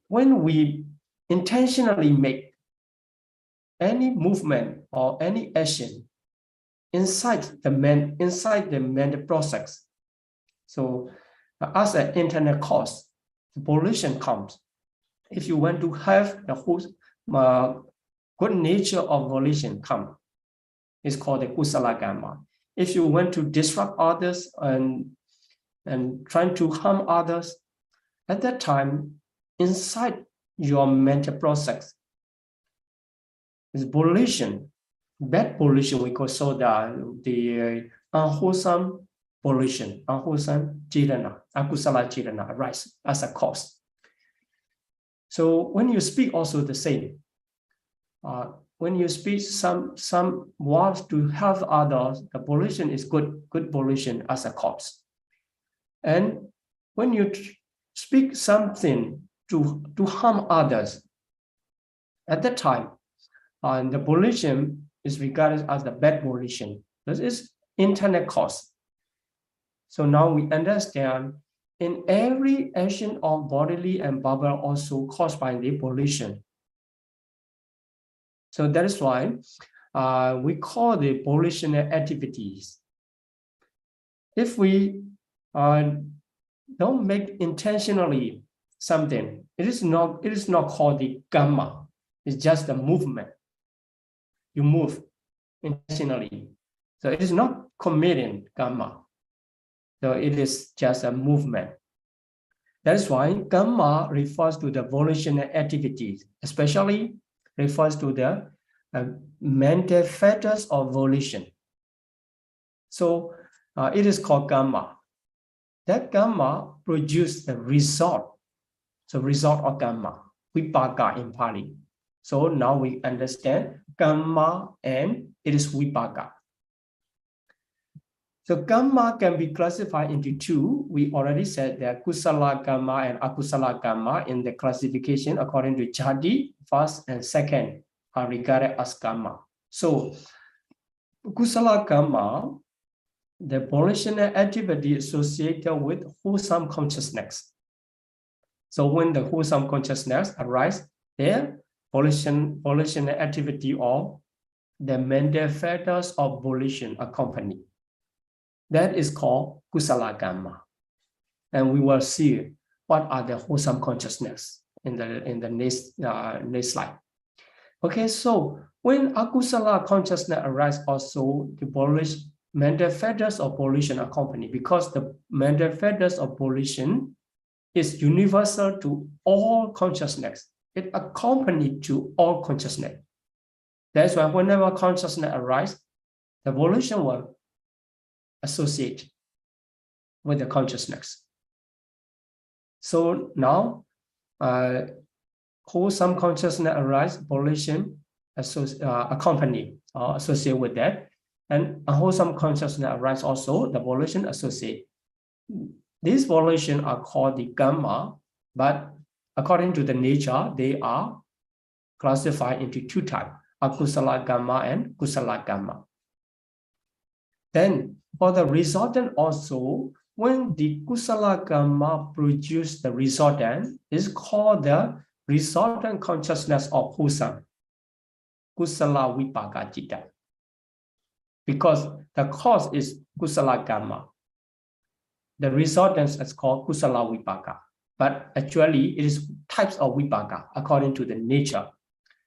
[SPEAKER 3] when we intentionally make any movement or any action inside the mental process, so as an internal cause, the volition comes. If you want to have the whole good nature of volition come, it's called the kusala karma. If you want to disrupt others and trying to harm others, at that time, inside your mental process is volition, bad volition, we call so the unwholesome volition, unwholesome cetana, akusala cetana arise as a cause. So when you speak, also the same. When you speak some words to help others, the volition is good volition as a cause. And when you speak something to harm others, at that time, the volition is regarded as the bad volition. This is internal cause. So now we understand in every action of bodily and verbal also caused by the volition. So that is why we call the volitional activities. If we don't make intentionally something, it is not called the karma. It's just a movement. You move intentionally. So it is not committing karma. So it is just a movement. That is why karma refers to the volitional activities, especially refers to the mental factors of volition. So it is called karma. That karma produces the result. So result of karma, vipaka in Pāļi. So now we understand karma and it is vipaka. So karma can be classified into two. We already said that kusala karma and akusala karma in the classification according to Jadi, first and second are regarded as karma. So kusala karma, the volitional activity associated with wholesome consciousness. So when the wholesome consciousness arises, there volitional activity or the mental factors of volition accompany. That is called kusala kamma. And we will see what are the wholesome consciousness in the next slide. Okay, so when akusala consciousness arises, also the mental factors of volition accompany, because the mental factors of volition is universal to all consciousness. It accompanies to all consciousness. That's why whenever consciousness arises, the volition will associate with the consciousness. So now, wholesome consciousness arises, volition accompany or associate with that, and unwholesome consciousness arises also, the volition associate. These volitions are called the kamma, but according to the nature, they are classified into two types, akusala kamma and kusala kamma. Then for the resultant also, when the kusala kamma produce the resultant, is called the resultant consciousness of wholesome, kusala vipaka citta. Because the cause is kusala kamma. The resultant is called kusala vipaka. But actually, it is types of vipaka according to the nature.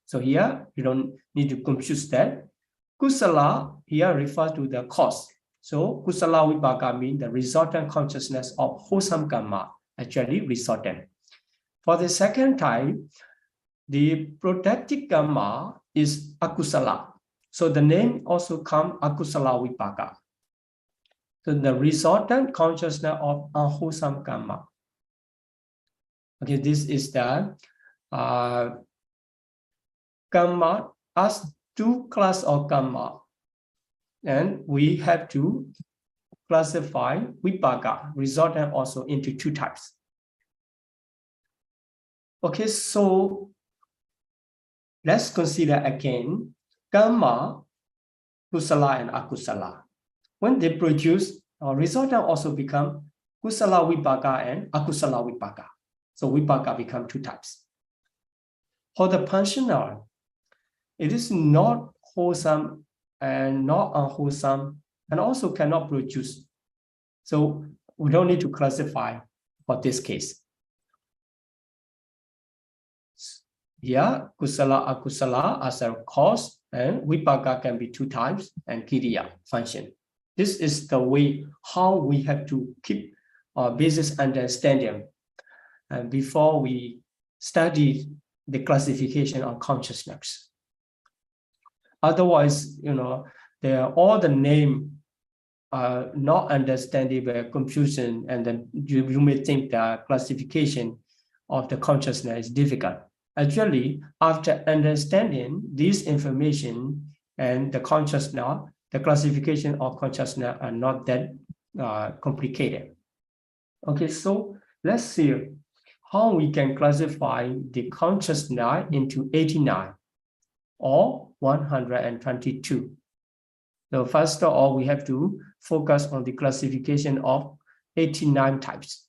[SPEAKER 3] So here, you don't need to confuse that. Kusala here refers to the cause. So kusala vipaka means the resultant consciousness of wholesome karma, actually resultant. For the second type, the productive karma is akusala. So the name also comes akusala vipaka. So the resultant consciousness of unwholesome karma. Okay, this is the karma as two classes of karma. And we have to classify vipaka, resultant also into two types. Okay, so let's consider again karma, kusala and akusala. When they produce, resultant also become kusala vipaka and akusala vipaka. So vipaka become two types. For the functional, it is not wholesome and not unwholesome, and also cannot produce. So we don't need to classify for this case. Here, kusala, akusala as a cause, and vipaka can be two types, and kiriya, function. This is the way how we have to keep our basic understanding before we study the classification of consciousness. Otherwise, all the name are not understandable, confusion, and then you may think the classification of the consciousness is difficult. Actually, after understanding this information and the consciousness, the classification of consciousness are not that complicated. Okay, so let's see how we can classify the consciousness into 89 or 122. So first of all, we have to focus on the classification of 89 types.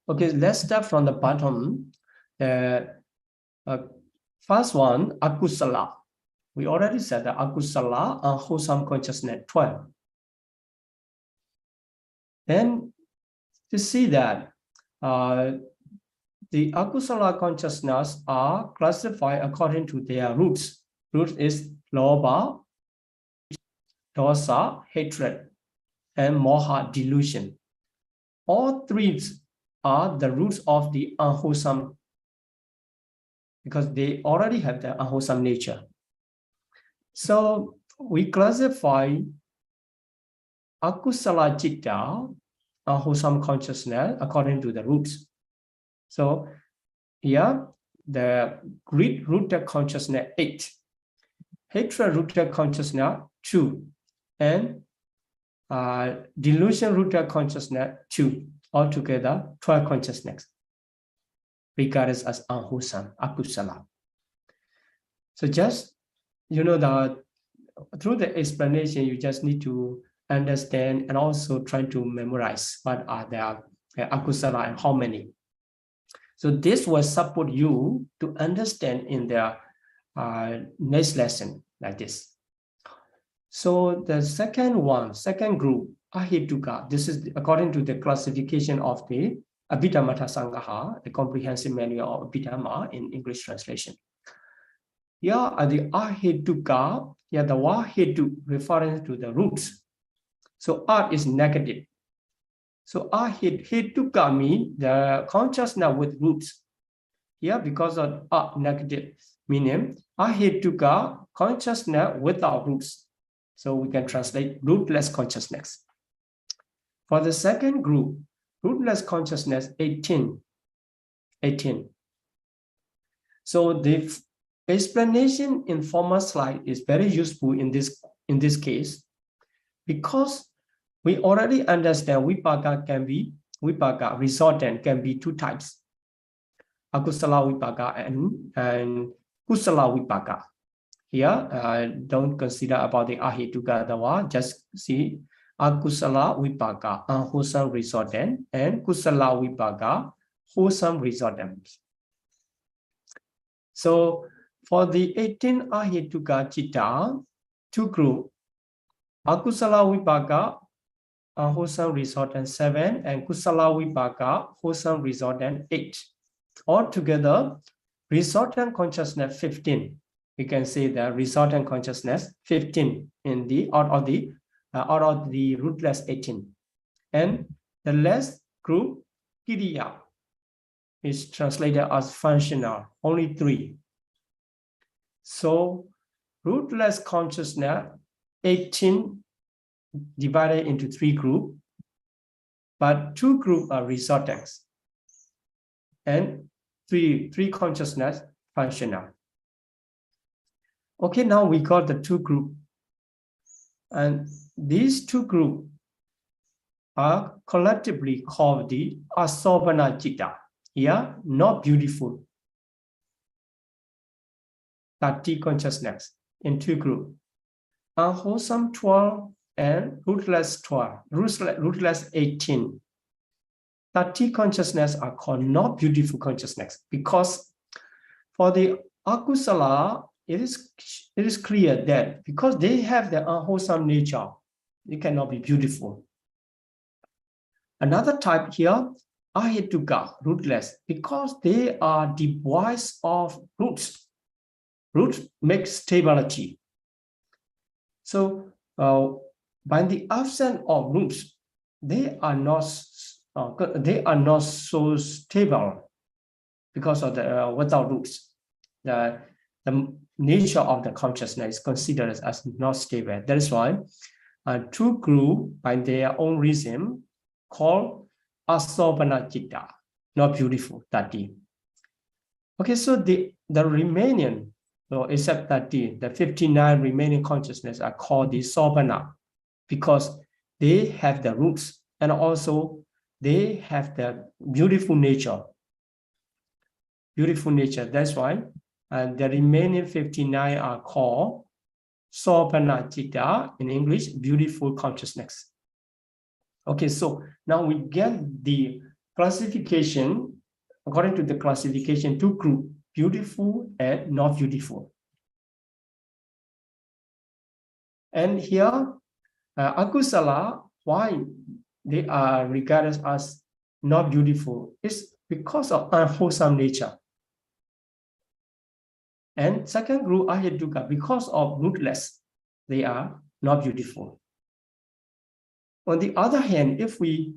[SPEAKER 3] Okay, let's start from the bottom. The first one, akusala. We already said that akusala, unwholesome consciousness, 12. Then to see that the akusala consciousness are classified according to their roots. Root is lobha, dosa, hatred, and moha, delusion. All three are the roots of the unwholesome, because they already have the unwholesome nature. So we classify akusala citta, unwholesome consciousness, according to the roots. So here, the greed-rooted consciousness, 8. Hatred-rooted consciousness, 2. And delusion-rooted consciousness, 2. Altogether, 12 consciousness, regarded as unwholesome, akusala. So just, through the explanation, you just need to understand and also try to memorize what are the akusala and how many. So this will support you to understand in the next lesson like this. So the second group, Ahituka, this is according to the classification of the Abhidhamma Sangaha, the comprehensive manual of Abhidhamma in English translation. Here are the Ahituka, here the Wahitu referring to the roots. So art is negative. So Ahituka means the consciousness with roots. Here because of art negative, meaning Ahituka, consciousness without roots. So we can translate rootless consciousness. For the second group, rootless consciousness 18. So the explanation in former slide is very useful in this case, because we already understand vipaka resultant can be two types, akusala vipaka and kusala vipaka. Here, don't consider about the ahituka dawa, just see akusala vipaka, unwholesome resultant, and kusala vipaka, wholesome resultant. So for the 18 ahituka citta, two groups, akusala vipaka, wholesome resultant 7, and kusala vipaka, wholesome resultant 8. Altogether, resultant consciousness 15. We can say the resultant consciousness 15 in the out of the rootless 18. And the last group, kiriya, is translated as functional, only 3. So rootless consciousness 18 divided into 3 groups, but 2 groups are resultants and three consciousness functional. Okay, now we got the 2 groups, and these 2 groups are collectively called the asobana citta. Here, not beautiful. 30 consciousness in 2 groups. Unwholesome 12 and rootless 12, rootless 18. 30 consciousness are called not beautiful consciousness, because for the akusala, it is clear that because they have the unwholesome nature, they cannot be beautiful. Another type here, ahituka, rootless, because they are devoid of roots. Roots make stability. So by the absence of roots, they are not so stable because of the without roots. The nature of the consciousness is considered as not stable. That is why 2 groups by their own reason called asobana citta, not beautiful, 30. Okay, so the remaining, so except 30, the 59 remaining consciousness are called the sobana, because they have the roots and also they have the beautiful nature. Beautiful nature. That's why the remaining 59 are called sobana citta, in English, beautiful consciousness. Okay, so now we get the classification. According to the classification, 2 groups, beautiful and not beautiful. And here, akusala, why they are regarded as not beautiful, is because of unwholesome nature. And second group, ahituka, because of rootless, they are not beautiful. On the other hand, if we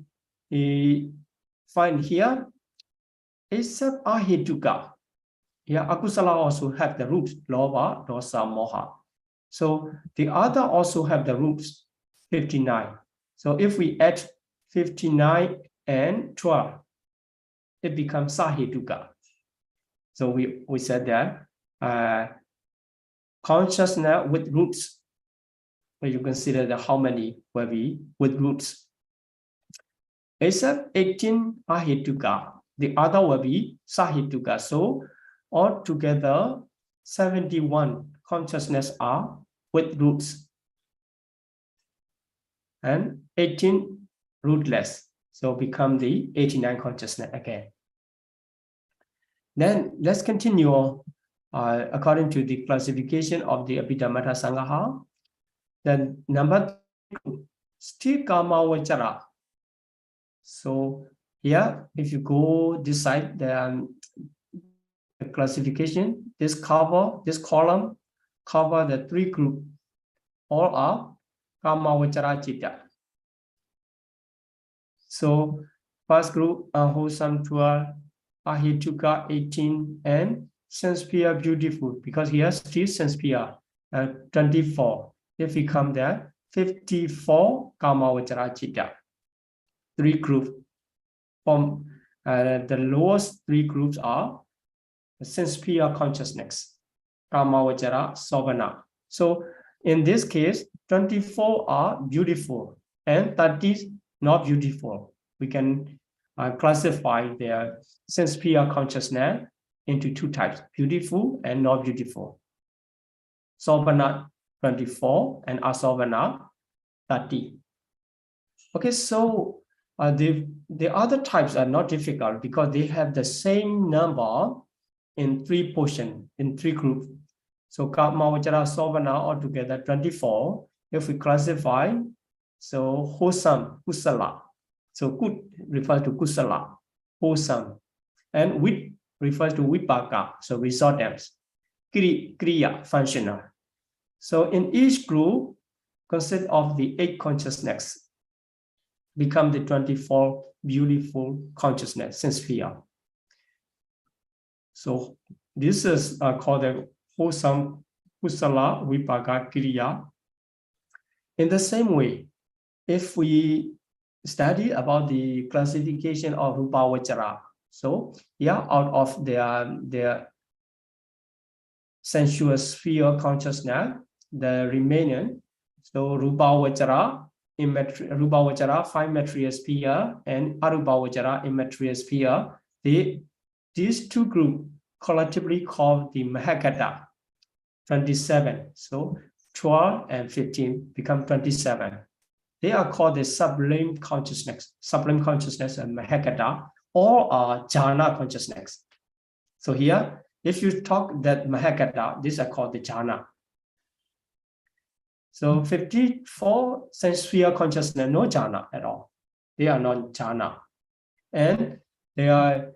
[SPEAKER 3] find here, except ahituka, here akusala also have the roots, lobha, dosa, moha. So the other also have the roots, 59. So if we add 59 and 12, it becomes sahituka. So we said that consciousness with roots, when you consider the how many will be with roots. Except 18 ahituka, the other will be sahituka. So altogether 71 consciousness are with roots and 18 rootless. So become the 89 consciousness again. Then let's continue according to the classification of the Abhidhamma Sangaha. Then number 2, still Kama Vachara. So here, if you go this side, the classification, this column cover the 3 groups. All are Kama Vachara Citta. So first group, wholesome 12, Ahituka 18, and sense-pure beautiful, because here still sense-pure 24. If we come there, 54 Kama Vachara Citta. 3 groups. From the lowest 3 groups are sense-pure consciousness, Kama Vachara Sovana. So in this case, 24 are beautiful and 30 not beautiful. We can classify their sense-pure consciousness into 2 types, beautiful and not beautiful. Sovana 24 and Asovana 30. Okay, so the other types are not difficult because they have the same number in 3 portions, in 3 groups. So Kama Vachara Sovana altogether 24. If we classify, so wholesome, kusala. So good refers to kusala, wholesome. And wit refers to vipaka, so resultants. Kriya, functional. So in each group consists of the 8 consciousness, become the 24 beautiful consciousness, sense-pure. So this is called the wholesome kusala vipaka kriya. In the same way, if we study about the classification of Rupa Vachara, so yeah, out of their sensual sphere consciousness, the remaining, so Rupa Vachara, Rupa Vachara, 5 material sphere, and Arupa Vachara, immaterial sphere, these 2 groups collectively called the Mahakata, 27. So 12 and 15 become 27. They are called the sublime consciousness and Mahakata, or jhana consciousness. So here, if you talk that Mahakata, these are called the jhana. So 54 sense-sphere consciousness, no jhana at all. They are not jhana. And they are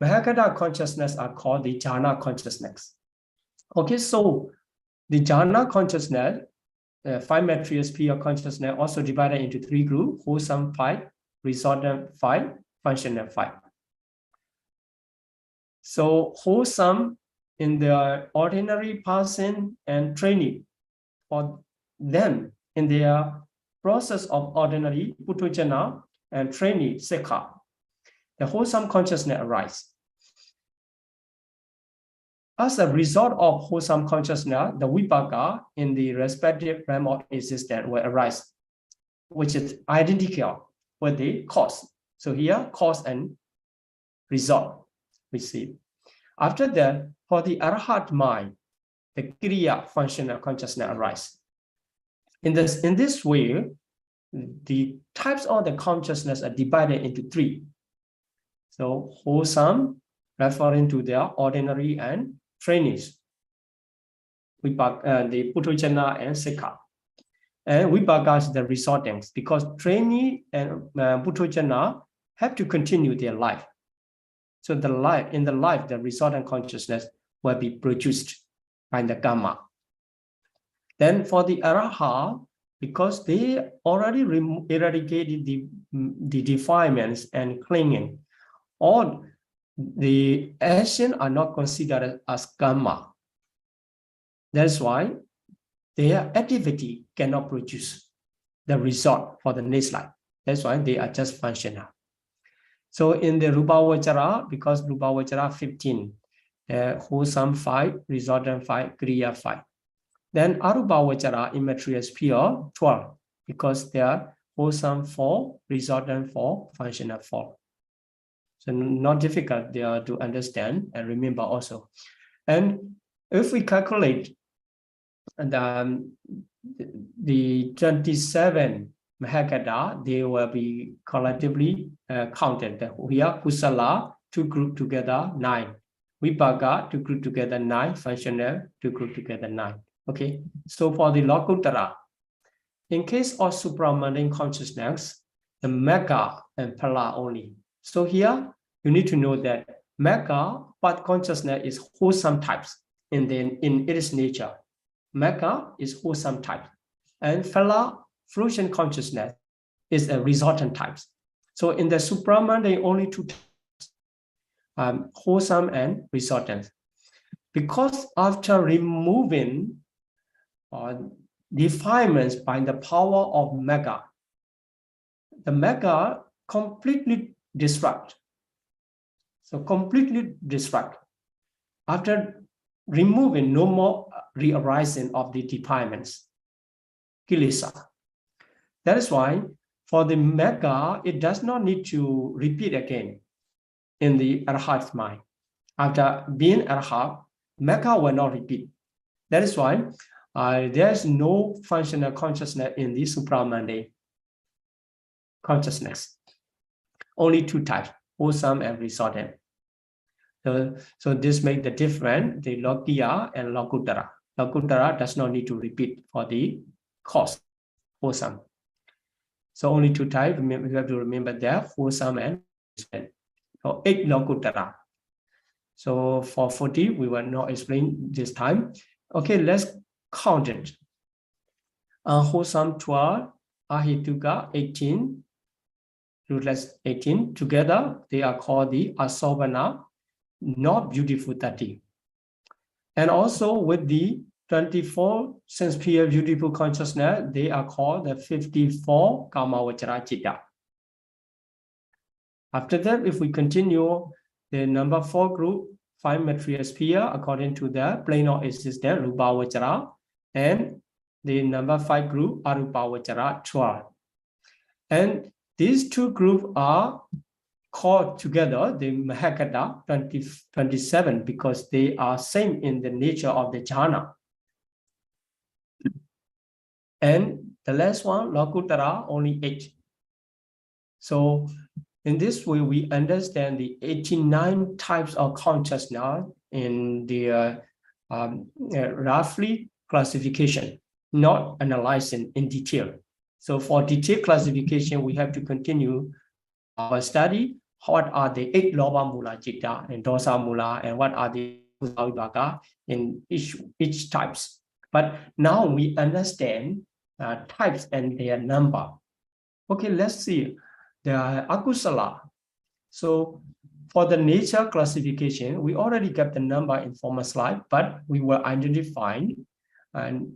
[SPEAKER 3] Mahakata consciousness are called the jhana consciousness. Okay, so the jhana consciousness, 5 material sphere consciousness, also divided into 3 groups: wholesome 5, resultant 5, functional 5. So wholesome in the ordinary person and trainee, for them in their process of ordinary puthujjana and trainee sekha, the wholesome consciousness arises. As a result of wholesome consciousness, the vipaka in the respective realm of existence will arise, which is identical with the cause. So here, cause and result we see. After that, for the Arhat mind, the Kriya functional consciousness arises. In this way, the types of the consciousness are divided into 3. So wholesome, referring to their ordinary and trainees, the puthujjana and sekha. And vipaka is the resultants, because trainee and puthujjana have to continue their life. So in the life, the resultant consciousness will be produced by the karma. Then for the araha, because they already eradicated the defilements and clinging, all the actions are not considered as karma. That's why their activity cannot produce the result for the next life. That's why they are just functional. So in the Rupa Vachara, because Rupa Vachara 15, wholesome 5, resultant 5, Kriya 5. Then Arupa Vachara, immaterial sphere 12, because they are wholesome 4, resultant 4, functional 4. So not difficult there to understand and remember also. And if we calculate the 27 Mahakata, they will be collectively counted. Here, Kusala, 2 group together, 9. Vipaka, 2 group together, 9. Functional, 2 group together, 9. Okay, so for the Lokuttara, In case of supramundane consciousness, the Metta and Pāḷi only. So here you need to know that Metta part consciousness is wholesome types in its nature. Metta is wholesome type, and Pāḷi fruition consciousness is a resultant types. So in the supramundane, only two types, wholesome and resultant. Because after removing defilements by the power of Metta, the Metta completely destruct. So completely destruct. After removing, no more re-arising of the defilements, kilesa. That is why for the Metta, it does not need to repeat again in the Arhat mind. After being Arhat, Metta will not repeat. That is why there is no functional consciousness in the supramundane consciousness. Only two types, wholesome and resultant. So this makes the difference, the Lokiya and Lokuttara. Lokuttara does not need to repeat for the cause, wholesome. So only two types, we have to remember that, wholesome and resultant. So 8 Lokuttara. So for 40, we will not explain this time. Okay, let's count it. Wholesome 12, Ahituka 18, rootless 18. Together, they are called the Asobana, not beautiful 30. And also with the 24 sense pure beautiful consciousness, they are called the 54 Kamavachara Citta. After that, if we continue the number 4 group, 5 material sphere according to the plane of existence, Rupavachara, and the number 5 group, Arupavachara 12. And these two groups are called together the Mahakata 27 because they are same in the nature of the jhana. And the last one, Lokuttara, only 8. So in this way, we understand the 89 types of consciousness in the roughly classification, not analyzing in detail. So for detailed classification, we have to continue our study. What are the 8 Loba Mula Citta and Dosa Mula, and what are the Vibhaka in each types. But now we understand types and their number. Okay, let's see the Akusala. So for the nature classification, we already got the number in former slide, but we will identify and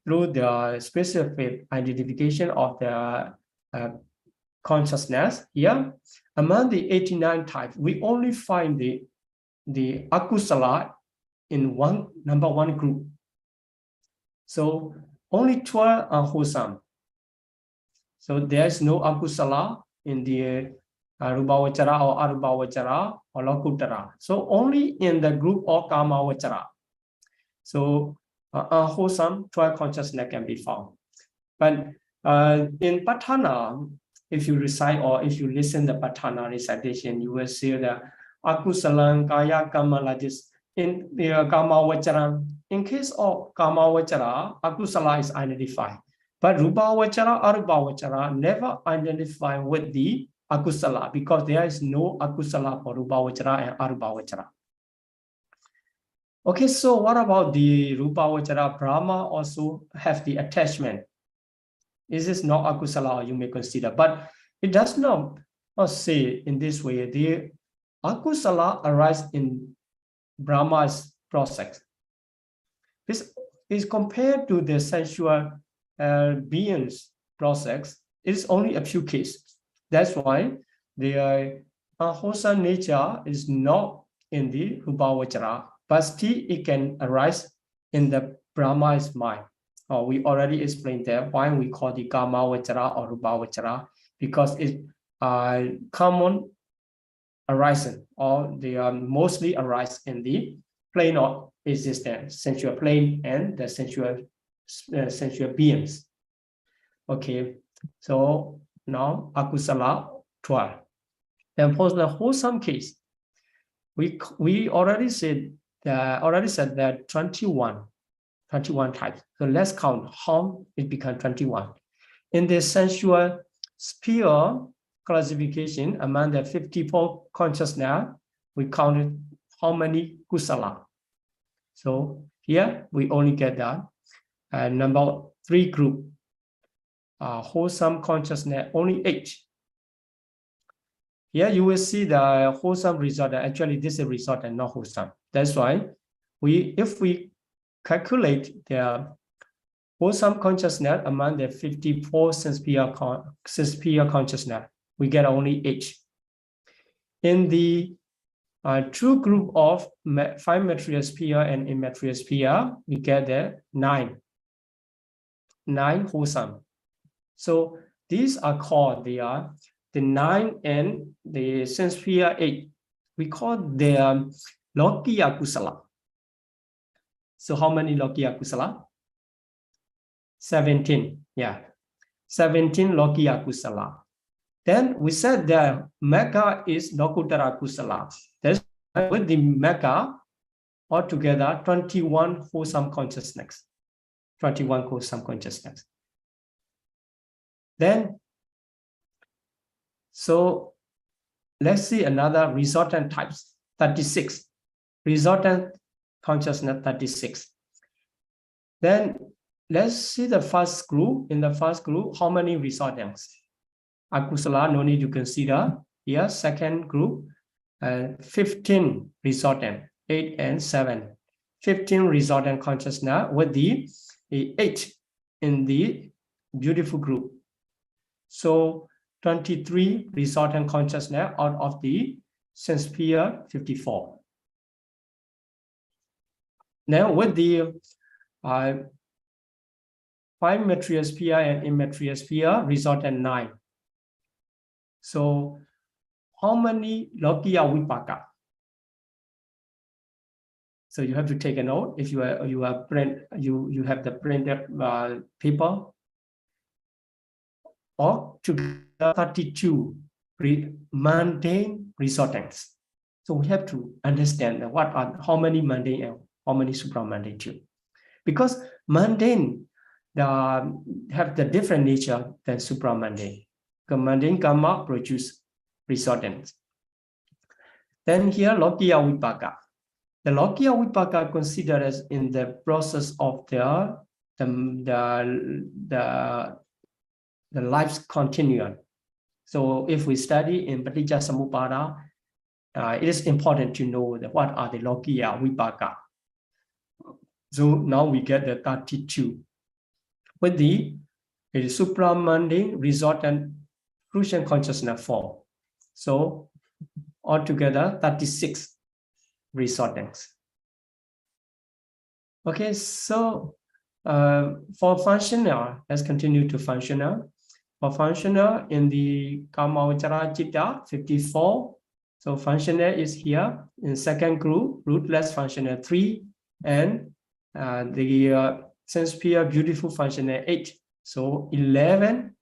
[SPEAKER 3] through the specific identification of the consciousness here, among the 89 types, we only find the Akusala in number one group. So only 12 are wholesome. So there is no Akusala in the Rupavachara or Arupavachara or Lokuttara. So only in the group of Kamavachara. So wholesome 12 consciousness can be found. But in Patana, if you recite or if you listen to the Patana recitation, you will see the Akusalan, Kaya, Kama, like this. In the Kamavachara, in case of Kamavachara, Akusala is identified. But Rupavachara, Arupavachara never identify with the Akusala because there is no Akusala for Rupavachara and Arupavachara. Okay, so what about the Rupavachara? Brahma also have the attachment. This is not Akusala, you may consider, but it does not say in this way. The Akusala arises in Brahma's process. This is compared to the sensual beings process. It is only a few cases. That's why the wholesome nature is not in the Rupavachara, but still it can arise in the Brahma's mind. We already explained that why we call the Kamavachara or Rupavachara, because it's common arising, or they are mostly arise in the plane of existence, sensual plane and the sensual beings. Okay, so now Akusala 12. Then for the wholesome case, we already said that 21 types. So let's count how it becomes 21. In the sensual sphere classification, among the 54 consciousness, we counted how many kusala. So here we only get that. Number 3 group, wholesome consciousness, only 8. Here you will see the wholesome result. Actually, this is result and not wholesome. That's why if we calculate the wholesome consciousness among the 54 sense-sphere consciousness, we get only 8. In the true group of 5 material sphere and immaterial sphere, we get the 9 wholesome. So these are called, they are the 9 and the sense sphere 8. We call them Lokiya Kusala. So how many Lokiya Kusala? 17. Yeah, 17 Lokiya Kusala. Then we said that Metta is Lokuttara Kusala. That's with the Metta altogether 21 wholesome consciousness. 21 wholesome consciousness. Then, so let's see another resultant types, 36. Resultant consciousness 36. Then let's see the first group. In the first group, how many resultants? Akusala, no need to consider. Here, second group, 15 resultant, 8 and 7. 15 resultant consciousness with the 8 in the beautiful group. So 23 resultant consciousness out of the sense sphere 54. Now with the 5 material sphere and immaterial sphere, resultant 9. So how many Lokiya Vipaka? So you have to take a note. If you have the printed paper, or to 32 mundane resultants. So we have to understand how many mundane and how many supramundane too. Because mundane have the different nature than supramundane. Because mundane karma produce resultants. Then here Lokiya Vipaka. The Lokiya Vipaka considered as in the process of the life's continuum. So if we study in Paticcasamuppada, it is important to know what are the Lokiya Vipaka. So now we get the 32. With the supramundane resultant crucial consciousness 4. So altogether 36 resultants. Okay, so for functional, let's continue to functional. For functional in the Kamavachara Citta 54, so functional is here in second group, rootless functional 3, and the sense sphere beautiful functional 8. So 11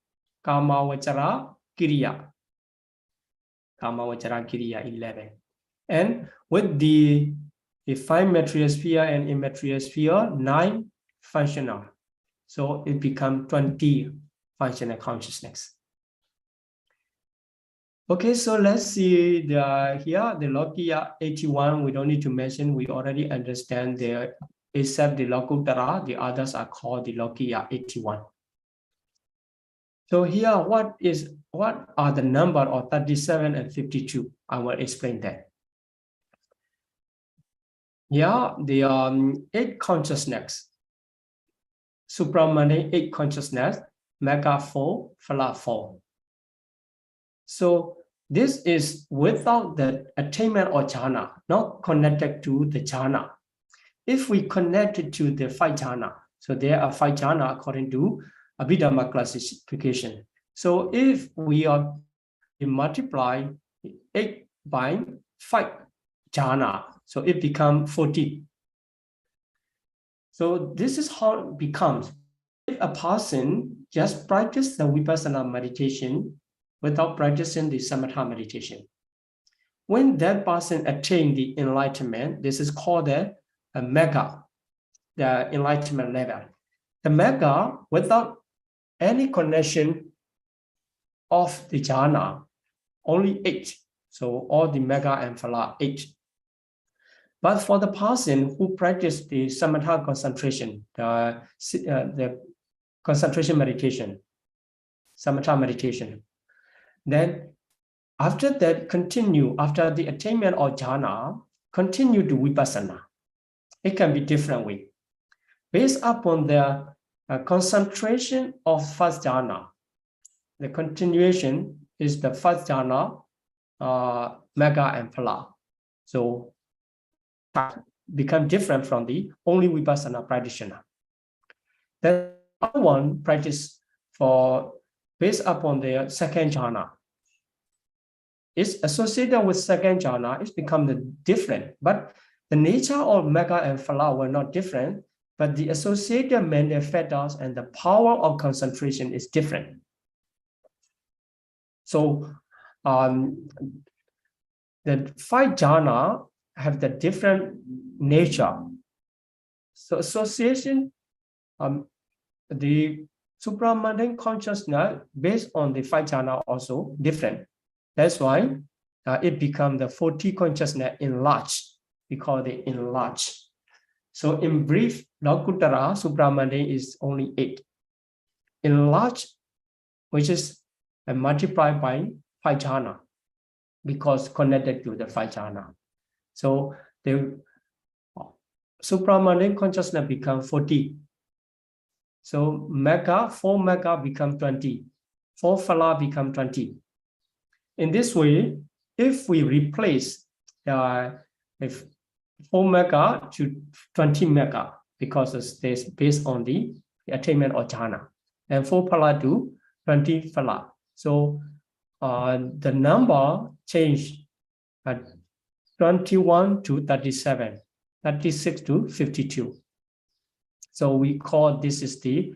[SPEAKER 3] Kamavachara Kiriya. Kamavachara Kiriya 11. And with the 5 material sphere and immaterial sphere, 9 functional. So it becomes 20 functional consciousness. Okay, so let's see here the Lokiya 81. We don't need to mention. We already understand there, except the Lokuttara, the others are called the Lokiya 81. So here, what are the number of 37 and 52? I will explain that. Yeah, the 8 consciousness. Supramundane 8 consciousness, Mega 4, Phala 4. So this is without the attainment of jhana, not connected to the jhana. If we connect it to the 5 jhana, so there are 5 jhana according to Abhidhamma classification. So if we multiply 8 by 5 jhana, so it becomes 40. So this is how it becomes. If a person just practice the vipassana meditation without practicing the samatha meditation, when that person attain the enlightenment, this is called a mega, the enlightenment level. The mega, without any connection of the jhana, only 8. So all the mega and phala 8. But for the person who practice the samatha concentration, the concentration meditation, samatha meditation, then after that continue, after the attainment of jhana, continue to vipassana. It can be different way. Based upon the concentration of first jhana, the continuation is the first jhana, mega and phala. So become different from the only vipassana practitioner. The other one practice for based upon the second jhana. It's associated with second jhana, it's become different, but the nature of mega and phala were not different, but the associated mental factors and the power of concentration is different. So the 5 jhana have the different nature. So association, the supramundane consciousness based on the 5 jhana also different. That's why it becomes the 40 consciousness enlarged. We call it enlarged. So in brief, Lokuttara supramundane is only 8. Enlarged, which is multiplied by 5 jhana, because connected to the 5 jhana. So the supramundane consciousness become 40. So mega, 4 mega become 20. 4 phala become 20. In this way, if we replace if 4 mega to 20 mega, because it's based on the attainment of jhana, and 4 phala to 20 phala. So the number changed at 21 to 37, 36 to 52. So we call this is the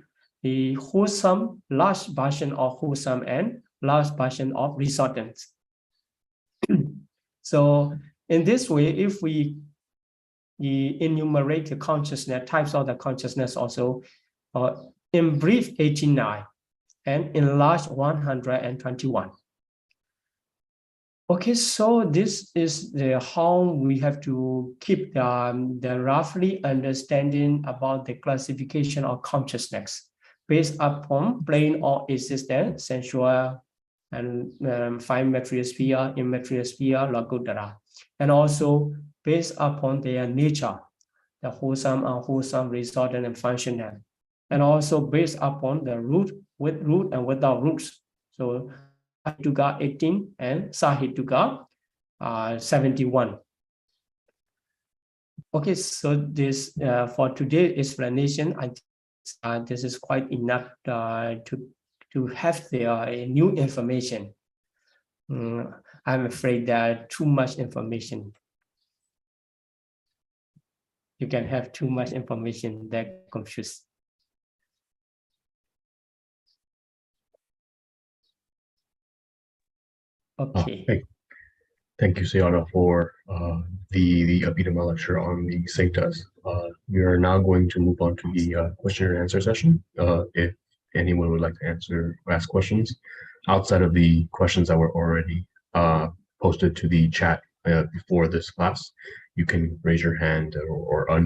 [SPEAKER 3] wholesome, large version of wholesome and large version of resultants. So in this way, if we enumerate the consciousness, types of the consciousness also, in brief 89 and in large 121. Okay, so this is how we have to keep the roughly understanding about the classification of consciousness based upon plane of existence, sensual, and 5 material sphere, immaterial sphere, Lokuttara, and also based upon their nature, the wholesome, unwholesome, resultant, and functional, and also based upon the root, with root and without roots. So Hituka 18 and Sahituka 71. Okay, so this for today's explanation, this is quite enough to have the new information. I'm afraid that too much information. You can have too much information that confuses. Okay.
[SPEAKER 1] Hey, thank you, Sayadaw, for the Abhidhamma lecture on the Cittas. We are now going to move on to the question and answer session. If anyone would like to ask questions outside of the questions that were already posted to the chat before this class, you can raise your hand or unmute